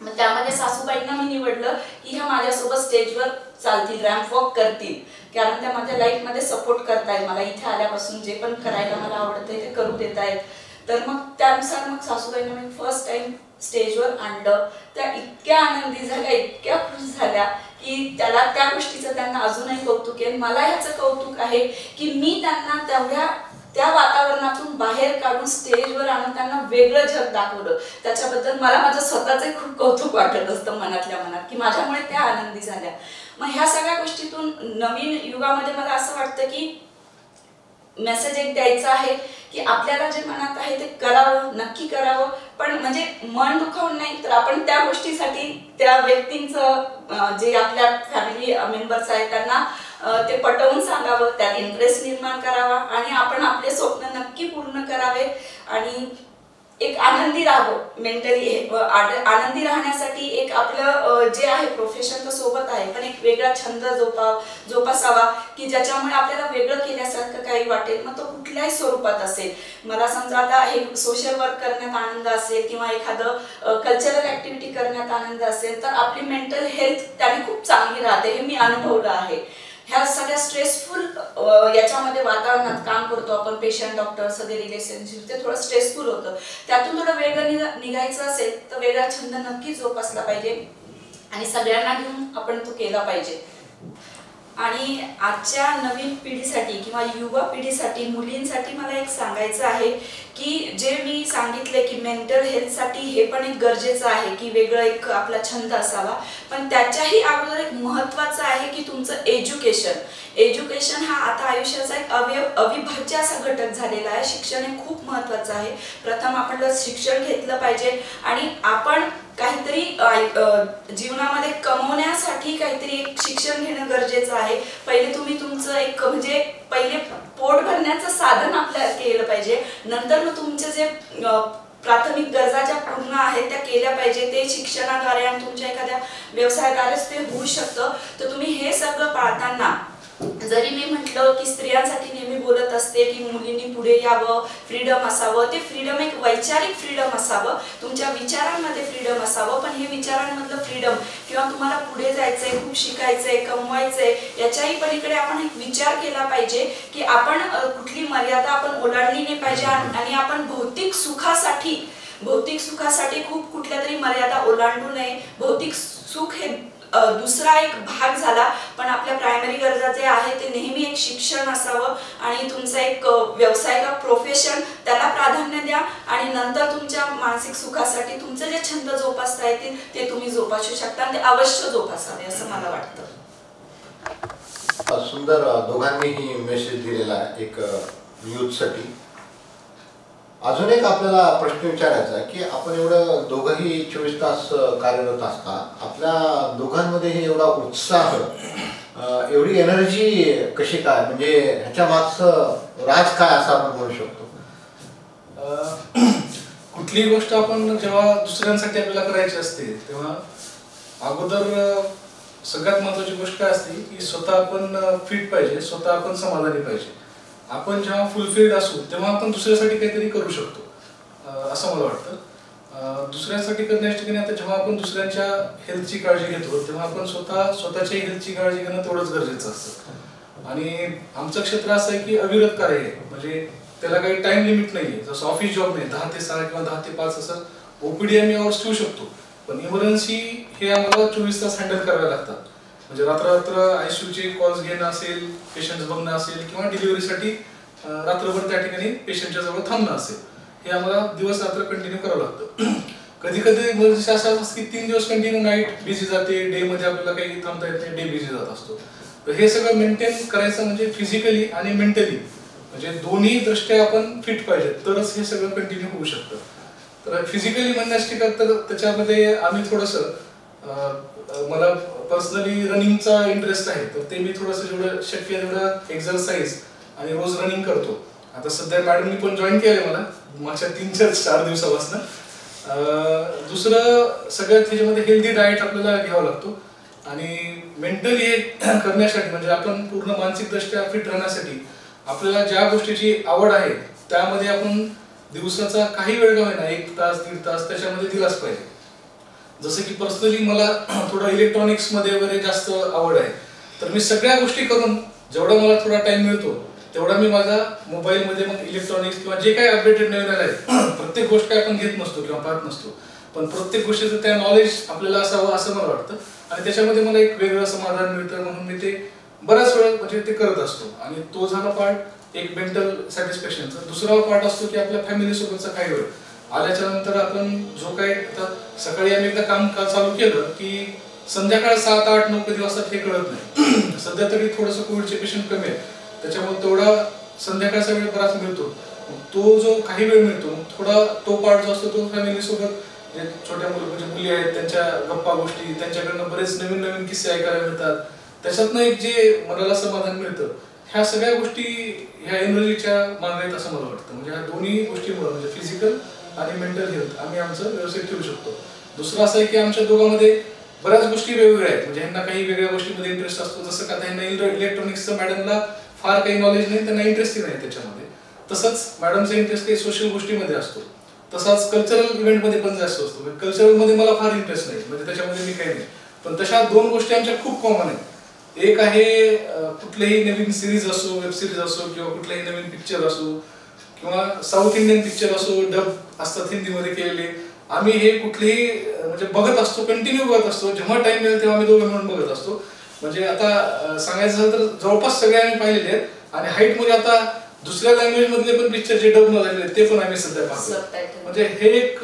मग त्यामध्ये सासूबाईंना मी निवडलं की ह्या माझ्यासोबत स्टेजवर चालतील, रॅम्प वॉक करतील, कारण त्या माझ्या लाईफमध्ये सपोर्ट करतायत. मला इथे आल्यापासून जे पण करायला मला आवडतंय ते करू देत आहेत. तर मग त्यानुसार मग सासूबाईंना मी फर्स्ट टाइम स्टेजवर आणलं. त्या इतक्या आनंदी झाल्या, इतक्या खुश झाल्या की त्या गोष्टीचं त्यांना अजूनही कौतुक आहे. मला ह्याचं कौतुक आहे की मी त्यांना त्या वातावरणातून बाहेर काढून स्टेजवर आणून त्यांना वेगळं जग दाखवलं. त्याच्याबद्दल मला माझं स्वतःचं खूप कौतुक वाटत असतं मनातल्या मनात की माझ्यामुळे त्या आनंदी झाल्या. मग ह्या सगळ्या गोष्टीतून नवीन युगामध्ये मला असं वाटतं की मेसेज एक द्यायचा आहे की आपल्याला जे मनात आहे ते करावं, नक्की करावं, पण म्हणजे मन दुखावून नाही, तर आपण त्या गोष्टीसाठी त्या व्यक्तींचं जे आपल्या फॅमिली मेंबर्स आहेत त्यांना ते पटवून सांगावं, त्यात इंटरेस्ट निर्माण करावा आणि आपण आपले स्वप्न नक्की पूर्ण करावे. आणि एक आनंदी राहावं, मेंटली आनंदी राहण्यासाठी एक आपलं जे आहे प्रोफेशन तर सोबत आहे, पण एक वेगळा छंद जोपासावा की ज्याच्यामुळे आपल्याला वेगळं केल्यासारखं काही वाटेल, मग तो कुठल्याही स्वरूपात असेल. मला समजा आता हे सोशल वर्क करण्यात आनंद असेल किंवा एखादं कल्चरल ऍक्टिव्हिटी करण्यात आनंद असेल, तर आपली मेंटल हेल्थ त्याने खूप चांगली राहते, हे मी अनुभवलं आहे. ह्या सगळ्या स्ट्रेसफुल याच्यामध्ये वातावरणात काम करतो आपण, पेशंट डॉक्टर सगळे रिलेशनशिप, ते थोडं स्ट्रेसफुल होतं. त्यातून थोडं वेगळं निघायचं असेल तर वेगळा छंद नक्कीच जोपासला पाहिजे आणि सगळ्यांना घेऊन आपण तो केला पाहिजे. आणि आजच्या नवीन पिढीसाठी किंवा युवा पिढीसाठी, मुलींसाठी मला एक सांगायचं आहे की जे मी सांगितले की मेंटल हेल्थसाठी हे पण एक गरजेचं आहे की वेगळं एक आपला छंद असावा, पण त्याच्याही अगोदर एक महत्त्वाचं आहे की तुमचं एज्युकेशन हा आता आयुष्याचा एक अविभाज्य असा घटक झालेला आहे. शिक्षण हे खूप महत्त्वाचं आहे. प्रथम आपण शिक्षण घेतलं पाहिजे आणि आपण काहीतरी जीवनामध्ये कमवण्यासाठी काहीतरी एक शिक्षण घेणं गरजेचं आहे. पहिले तुम्ही तुमचं एक म्हणजे पहिले पोट भरण्याचं साधन आपल्याला केलं पाहिजे, नंतर मग तुमचे जे प्राथमिक गरजा ज्या पूर्ण आहेत त्या केल्या पाहिजे. ते शिक्षणाद्वारे आणि तुमच्या एखाद्या व्यवसायाद्वारेच ते होऊ शकतं. तर तुम्ही हे सगळं पाळताना, जरी मी म्हटलं की स्त्रियांसाठी नेहमी बोलत असते की मुलींनी पुढे यावं, फ्रीडम असावं, ते फ्रीडम एक वैचारिक फ्रीडम असावं, तुमच्या विचारांमध्ये फ्रीडम असावं, पण हे विचारांमधलं फ्रीडम किंवा तुम्हाला पुढे जायचंय, खूप शिकायचंय, कमवायचंय, याच्याही पलीकडे आपण एक विचार केला पाहिजे की आपण कुठली मर्यादा आपण ओलांडली नाही पाहिजे आणि आपण भौतिक सुखासाठी खूप कुठल्या तरी मर्यादा ओलांडू नये. भौतिक सुख हे दुसरा एक भाग झाला, पण आपल्या प्रायमरी गरजा जे आहे ते नेहमी एक शिक्षण असावं आणि तुमचा एक व्यवसाय किंवा प्रोफेशन त्याला प्राधान्य द्या आणि नंतर तुमच्या मानसिक सुखासाठी तुमचे जे छंद जोपासता येतील ते तुम्ही जोपासू शकता, ते अवश्य जोपासावे असं मला वाटतं. सुंदर दोघांनीही मेसेज दिलेला आहे एक यूथसाठी. अजून एक आपल्याला प्रश्न विचारायचा आहे की आपण एवढं दोघंही 24 तास कार्यरत असता, आपल्या दोघांमध्ये एवढा उत्साह, एवढी एनर्जी कशी काय, म्हणजे ह्याच्या मागचं राज काय असं आपण म्हणू शकतो? कुठलीही गोष्ट आपण जेव्हा दुसऱ्यांसाठी आपल्याला करायची असते तेव्हा अगोदर सगळ्यात महत्त्वाची गोष्ट काय असते की स्वतः आपण फिट पाहिजे, स्वतः आपण समाधानी पाहिजे. आपण जेव्हा फुलफिल्ड असू तेव्हा आपण दुसऱ्यासाठी काहीतरी करू शकतो असं मला वाटतं. दुसऱ्यासाठी करण्याच्या ठिकाणी आता जेव्हा आपण दुसऱ्यांच्या हेल्थची काळजी घेतो तेव्हा आपण स्वतःच्या हेल्थची काळजी घेणं तेवढंच गरजेचं असतं. आणि आमचं क्षेत्र असं आहे की अविरत कार्य आहे, म्हणजे त्याला काही टाइम लिमिट नाहीये. जसं ऑफिस जॉब नाही 10 ते 6 किंवा 10 ते 5 असं ओपीडी आम्ही आवर्स ठेवू शकतो, पण इमर्जन्सी हे आम्हाला 24 तास हँडल करावे लागतात. म्हणजे रात्र आयसीयूचे कॉल्स घेणं असेल, पेशंट बघणं असेल किंवा डिलिव्हरीसाठी रात्रभर त्या ठिकाणी पेशंटच्या जवळ थांबणं असेल, हे आम्हाला दिवस रात्र कंटिन्यू करावं लागतं. कधी कधी इमर्जन्सी असं असतं की 3 दिवस कंटिन्यू नाईट बिझी जाते, डे मध्ये आपल्याला काही थांबता येत नाही, डे बिझी जात असतो. तर हे सगळं मेंटेन करायचं म्हणजे फिजिकली आणि मेंटली म्हणजे दोन्ही दृष्ट्या आपण फिट पाहिजे, तरच हे सगळं कंटिन्यू होऊ शकतं. तर फिजिकली म्हणण्यासाठी तर त्याच्यामध्ये आम्ही थोडंसं मला पर्सनली रनिंगचा इंटरेस्ट आहे, तर ते मी थोडंसं जेवढं शक्य तेवढं एक्झरसाइज आणि रोज रनिंग करतो. आता सध्या मॅडमनी पण जॉईन केलंय मला मागच्या 3-4 दिवसापासून. दुसरं सगळ्यात त्याच्यामध्ये हेल्दी डाएट आपल्याला घ्यावा लागतो आणि मेंटली हे करण्यासाठी म्हणजे आपण पूर्ण मानसिक दृष्ट्या फिट राहण्यासाठी आपल्याला ज्या गोष्टीची आवड आहे त्यामध्ये आपण दिवसाचा काही वेळ का होईना 1 तास 1.5 तास त्याच्यामध्ये दिलाच पाहिजे. जसं की पर्सनली मला थोडं इलेक्ट्रॉनिक्स मध्ये वगैरे जास्त आवड आहे, तर मी सगळ्या गोष्टी करून जेवढा मला थोडा टाइम मिळतो तेवढा मी माझा मोबाईलमध्ये मग इलेक्ट्रॉनिक्स किंवा जे काही अपडेटेड नवीन आलं आहे प्रत्येक गोष्ट काय आपण घेत नसतो किंवा पाहत नसतो, पण प्रत्येक गोष्टीचं त्या नॉलेज आपल्याला असावं असं मला वाटतं आणि त्याच्यामध्ये मला एक वेगळं समाधान मिळतं, म्हणून मी ते बऱ्याच वेळा म्हणजे ते करत असतो. आणि तो झाला पार्ट एक मेंटल सॅटिस्फॅक्शनचा. दुसरा पार्ट असतो की आपल्या फॅमिली सोबतचा काही वेळ आल्याच्या नंतर आपण जो काही आता सकाळी आम्ही एकदा काम चालू केलं की संध्याकाळ 7, 8, 9 कधी वाजता हे कळत नाही. सध्या तरी थोडंसं कोविडचे पेशंट कमी आहे त्याच्यामुळे तेवढा संध्याकाळचा वेळ बराच मिळतो. तो जो काही वेळ मिळतो थोडा तो पार्ट जो असतो तो फॅमिली सोबत जे छोट्या म्हणजे मुली आहेत त्यांच्या गप्पा गोष्टी, त्यांच्याकडनं बरेच नवीन किस्से ऐकायला मिळतात, त्याच्यातनं एक जे मनाला समाधान मिळतं. ह्या सगळ्या गोष्टी ह्या एनर्जीच्या मागे आहेत असं मला वाटतं. म्हणजे ह्या दोन्ही गोष्टीमुळे म्हणजे फिजिकल आणि मेंटल हेल्थ आम्ही आमचं व्यवस्थित ठेवू शकतो. दुसरं असं आहे की आमच्या दोघांमध्ये बऱ्याच गोष्टी वेगवेगळ्या आहेत. म्हणजे ह्यांना काही वेगळ्या गोष्टीमध्ये इंटरेस्ट असतो, जसं का त्यांना इलेक्ट्रॉनिक्सचं मॅडमला फार काही नॉलेज नाही, त्यांना इंटरेस्टही नाही त्याच्यामध्ये. तसंच मॅडमचा इंटरेस्ट काही सोशल गोष्टीमध्ये असतो. तसाच कल्चरल इव्हेंटमध्ये पण जास्त असतो. कल्चरलमध्ये मला फार इंटरेस्ट नाही, म्हणजे त्याच्यामध्ये मी काही नाही. पण तशा दोन गोष्टी आमच्या खूप कॉमन आहेत. एक आहे कुठलेही नवीन सिरीज असो, वेब सिरीज असो, किंवा कुठलाही नवीन पिक्चर असो, किंवा साऊथ इंडियन पिक्चर असो, डब असतात हिंदीमध्ये केलेले, आम्ही हे कुठलेही म्हणजे बघत असतो, कंटिन्यू बघत असतो. जेव्हा टाइम मिळेल तेव्हा आम्ही दोघे म्हणून बघत असतो. म्हणजे आता सांगायचं झालं तर जवळपास सगळे आम्ही पाहिलेले आहेत. आणि हाईटमध्ये आता दुसऱ्या लँग्वेज मधले पण पिक्चर जे डब झालेले ते पण आम्ही सध्या पाहतो. म्हणजे हे एक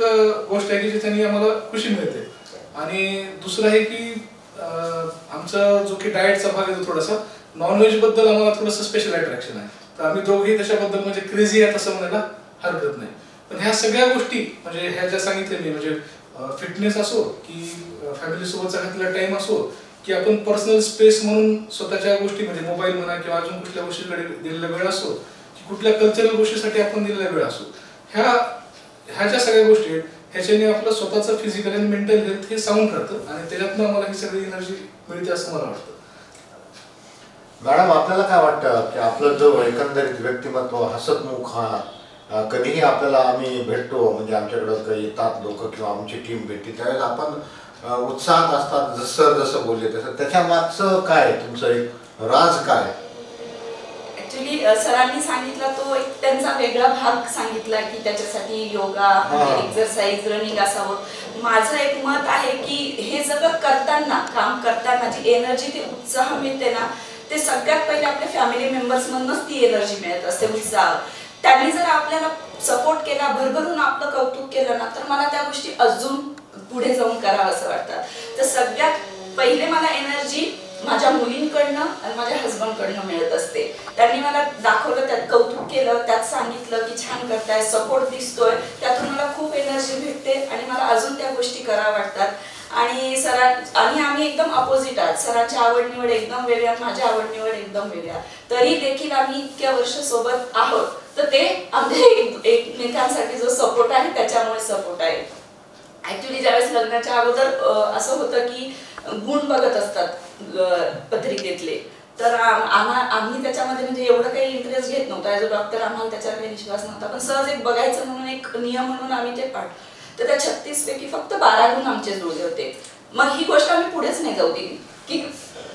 गोष्ट आहे की ज्याच्याने आम्हाला खुशी मिळते. आणि दुसरं आहे की आमचा जो की डाएटचा भाग आहे तो थोडासा नॉनव्हेज बद्दल आम्हाला थोडंसं स्पेशल अट्रॅक्शन आहे. तर आम्ही दोघेही त्याच्याबद्दल म्हणजे क्रेझी आहेत असं म्हणायला हरकत नाही. पण ह्या सगळ्या गोष्टी म्हणजे ह्या ज्या सांगितल्या मी, म्हणजे फिटनेस असो की फॅमिली सोबतचा घातलेला टाइम असो, की आपण पर्सनल स्पेस म्हणून स्वतःच्या गोष्टी म्हणजे मोबाईल म्हणा किंवा अजून कुठल्या गोष्टीकडे दिलेला वेळ असो, की कुठल्या कल्चरल गोष्टीसाठी आपण दिलेला वेळ असो, ह्या ज्या सगळ्या गोष्टी आहेत ह्याच्याने आपलं स्वतःचं फिजिकल आणि मेंटल हेल्थ हे साऊंड राहतं आणि त्याच्यातनं आम्हाला ही सगळी एनर्जी मिळते असं मला वाटतं. मॅडम, आपल्याला काय वाटतं की आपलं जो एकंदरीत व्यक्तिमत्व हसतमुख हा कधीही आपल्याला आम्ही भेटतो, म्हणजे आमच्याकडं काही येतात लोक किंवा आमची टीम भेटते, त्यावेळेस आपण उत्साहात असतात, जसं बोलले तसं, त्याच्या मागचं काय तुमचं एक राज काय? ऍक्च्युली सरांनी सांगितला तो एक त्यांचा वेगळा भाग सांगितला की त्याच्यासाठी योगा, एक्सरसाइज, रनिंग असावं. माझं एक मत आहे की हे सगळं करताना, काम करताना जी एनर्जी, ती उत्साह मिळते ना, ते सगळ्यात पहिले आपल्या फॅमिली मेंबर्स मधूनच ती एनर्जी मिळत असते, उत्साह. त्यांनी जर आपल्याला सपोर्ट केला, भरभरून आपलं कौतुक केलं ना, तर मला त्या गोष्टी अजून पुढे जाऊन करावं असं वाटतं. तर सगळ्यात पहिले मला एनर्जी माझ्या मुलींकडनं आणि माझ्या हसबंडकडनं मिळत असते. त्यांनी मला दाखवलं, त्यात कौतुक केलं, त्यात सांगितलं की छान करताय, सपोर्ट दिसतोय, त्यातून मला खूप एनर्जी भेटते आणि मला अजून त्या गोष्टी कराव्या वाटतात. आणि आम्ही एकदम अपोजिट आहात. सरांची आवड निवड एकदम वेगळ्या, माझ्या आवड निवड एकदम वेगळ्या, तरी देखील आम्ही इतक्या वर्ष सोबत आहोत. तर ते आमच्या एकमेकांसाठी जो सपोर्ट आहे त्याच्यामुळे सपोर्ट आहे. ऍक्च्युली ज्यावेळेस लग्नाच्या अगोदर असं होतं की गुण बघत असतात पत्रिकेतले, तर आम्ही त्याच्यामध्ये म्हणजे एवढं काही इंटरेस्ट घेत नव्हता. ॲज अ डॉक्टर आम्हाला त्याच्यावर काही विश्वास नव्हता, पण सहज एक बघायचं म्हणून, एक नियम म्हणून आम्ही ते पाठ. तर त्या 36 पैकी फक्त 12 गुण आमचे जुळले होते. मग ही गोष्ट आम्ही पुढेच नाही जाऊ दिली की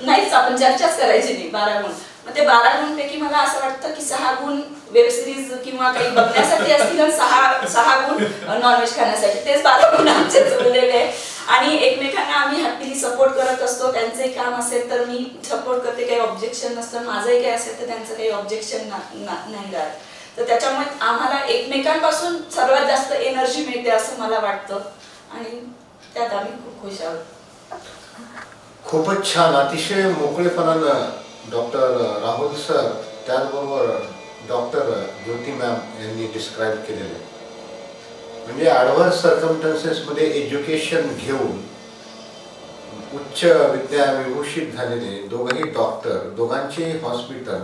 नाहीच, आपण चर्चाच करायची नाही. 12 गुण. मग ते 12 गुणपैकी मला असं वाटतं की 6 गुण वेब सिरीज किंवा काही बघण्यासाठी असतील आणि 6 गुण नॉनव्हेज खाण्यासाठी, तेच 12 गुण आमचे जुळलेले आहे. आणि एकमेकांना आम्ही हॅपीली सपोर्ट करत असतो. त्यांचंही काम असेल तर मी सपोर्ट करते, काही ऑब्जेक्शन नसतं. माझंही काही असेल तर त्यांचं काही ऑब्जेक्शन नाही राहत. तर त्याच्यामुळे आम्हाला एकमेकांपासून सर्वात जास्त एनर्जी मिळते असं मला वाटतं आणि त्यात आम्ही खूप खुश आहोत. खूपच छान, अतिशय मोकळेपणानं डॉक्टर राहुल सर, त्याचबरोबर डॉक्टर ज्योती मॅम यांनी डिस्क्राईब केलेलं. म्हणजे ॲडव्हर्स सर्कमस्टन्सेसमध्ये एज्युकेशन घेऊन उच्च विद्या विभूषित झालेले दोघंही डॉक्टर, दोघांचे हॉस्पिटल,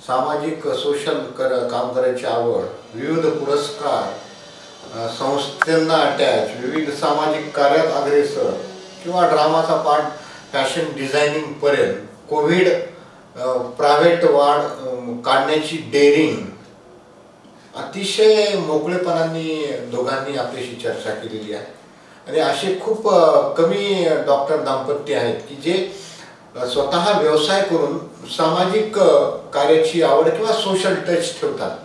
सामाजिक सोशल काम करायची आवड, विविध पुरस्कार, संस्थांना अटॅच, विविध सामाजिक कार्यात अग्रेसर किंवा ड्रामाचा पार्ट फॅशन डिझायनिंगपर्यंत, कोविड प्रायव्हेट वाढ काढण्याची डेअरिंग, अतिशय मोकळेपणाने दोघांनी आपल्याशी चर्चा केलेली आहे. आणि असे खूप कमी डॉक्टर दाम्पत्य आहेत की जे स्वतः व्यवसाय करून सामाजिक कार्याची आवड किंवा सोशल टच ठेवतात.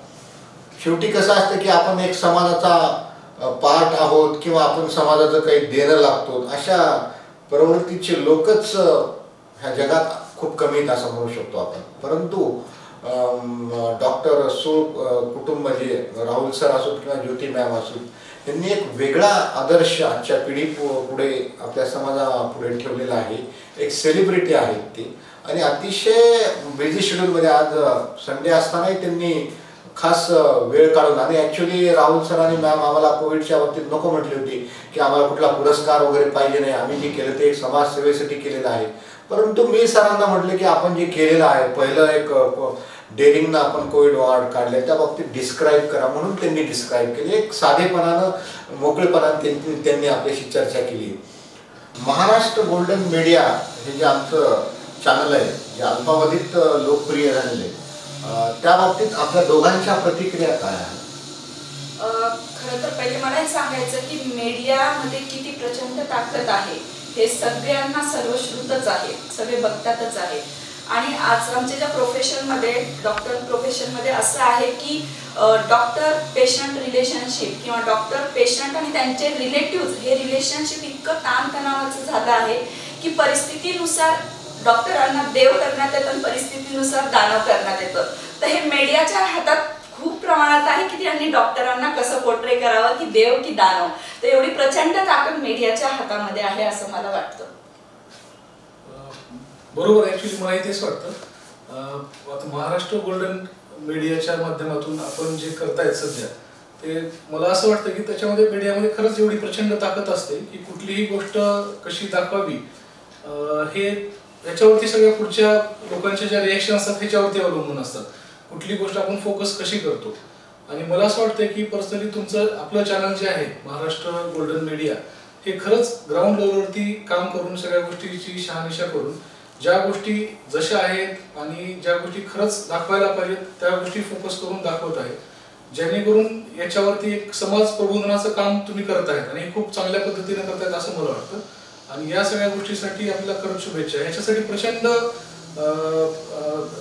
शेवटी कसं असतं की आपण एक समाजाचा पार्ट आहोत किंवा आपण समाजाचं काही देणं लागतो, अशा प्रवृत्तीचे लोकच ह्या जगात खूप कमी आहेत असं म्हणू शकतो आपण. परंतु डॉक्टर कुटुंब जे राहुल सर असोत किंवा ज्योती मॅम असोत, त्यांनी एक वेगळा आदर्श आजच्या पिढी पुढे, आपल्या समाजापुढे ठेवलेला आहे. एक सेलिब्रिटी आहेत ते आणि अतिशय बिझी शेड्यूलमध्ये, आज संडे असतानाही त्यांनी खास वेळ काढून, आणि ॲक्च्युली राहुल सर आणि मॅम आम्हाला कोविडच्या बाबतीत नको म्हटली होती की आम्हाला कुठला पुरस्कार वगैरे पाहिजे नाही, आम्ही जे केलं ते एक समाजसेवेसाठी केलेलं आहे. परंतु मी सरांना म्हटलं की आपण जे केलेलं आहे, पहिलं एक डेअरिंगनं आपण कोविड वॉर्ड काढले, त्या बाबतीत डिस्क्राईब करा, म्हणून त्यांनी डिस्क्राईब केली. एक साधेपणानं मोकळेपणानं त्यांनी आपल्याशी चर्चा केली. महाराष्ट्र गोल्डन मीडिया हे जे आमचं चॅनल आहे, जे अल्पावधीत लोकप्रिय झालेले, त्या बाबतीत आपल्या दोघांच्या प्रतिक्रिया काय आहेत? खरं तर पहिले मला हे सांगायचं की मीडियामध्ये किती प्रचंड ताकद आहे हे सगळ्यांना सर्वश्रुतच आहे, सगळे बघतातच आहे. आणि आज आमच्या ज्या प्रोफेशनमध्ये, डॉक्टर प्रोफेशनमध्ये असं आहे की डॉक्टर पेशंट रिलेशनशिप किंवा डॉक्टर पेशंट आणि त्यांचे रिलेटिव्ह हे रिलेशनशिप इतकं ताणतणावाचं झालं आहे की परिस्थितीनुसार डॉक्टरांना देव करण्यात येतं आणि परिस्थितीनुसार दानव करण्यात येतं. तर हे मीडियाच्या हातात खूप प्रमाणात आहे की त्यांनी डॉक्टरांना कसं पोर्ट्रे करावं, की देव की दानव. तर एवढी प्रचंड ताकद मीडियाच्या हातामध्ये आहे असं मला वाटतं. बरोबर, ॲक्च्युली मला तेच वाटतं. आता महाराष्ट्र गोल्डन मीडियाच्या माध्यमातून आपण जे करतायत सध्या, ते मला असं वाटतं की त्याच्यामध्ये मीडियामध्ये खरंच एवढी प्रचंड ताकद असते की कुठलीही गोष्ट कशी दाखवावी हे याच्यावरती सगळ्या पुढच्या लोकांच्या ज्या रिॲक्शन असतात ह्याच्यावरती अवलंबून असतात. कुठली गोष्ट आपण फोकस कशी करतो. आणि मला असं वाटतं की पर्सनली तुमचं आपलं चॅनल जे आहे महाराष्ट्र गोल्डन मीडिया, हे खरंच ग्राउंड लेवलवरती काम करून सगळ्या गोष्टीची शहानिशा करून ज्या गोष्टी जशा आहेत आणि ज्या गोष्टी खरंच दाखवायला पाहिजेत त्या गोष्टी फोकस करून दाखवत आहे, जेणेकरून याच्यावरती एक समाज प्रबोधनाचं काम तुम्ही करत आहेत आणि खूप चांगल्या पद्धतीने करतायत असं मला वाटतं. आणि या सगळ्या गोष्टीसाठी आपल्याला खरंच शुभेच्छा. ह्याच्यासाठी प्रचंड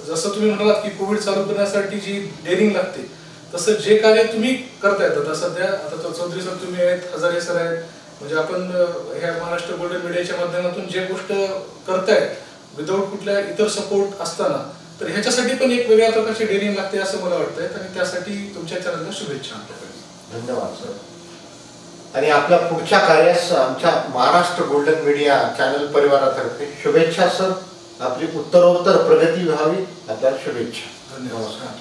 जसं तुम्ही म्हणालात की कोविड चालू करण्यासाठी जी डेअरिंग लागते, तसं जे कार्य तुम्ही करतायत आता सध्या, आता चौधरी सर तुम्ही आहेत, हजारे सर आहेत, म्हणजे आपण ह्या महाराष्ट्र गोल्डन मीडियाच्या माध्यमातून जे गोष्ट करतायत विदाऊट कुठल्या इतर सपोर्ट असताना, तर ह्याच्यासाठी पण एक वेगळ्या प्रकारची डेअरिंग लागते असं मला वाटतंय. आणि त्यासाठी तुमच्या चॅनलला शुभेच्छा. धन्यवाद सर. आणि आपल्या पुढच्या कार्यास आमच्या महाराष्ट्र गोल्डन मीडिया चॅनल परिवारातर्फे शुभेच्छा सर. आपली उत्तरोत्तर प्रगती व्हावी, आपल्याला शुभेच्छा. धन्यवाद.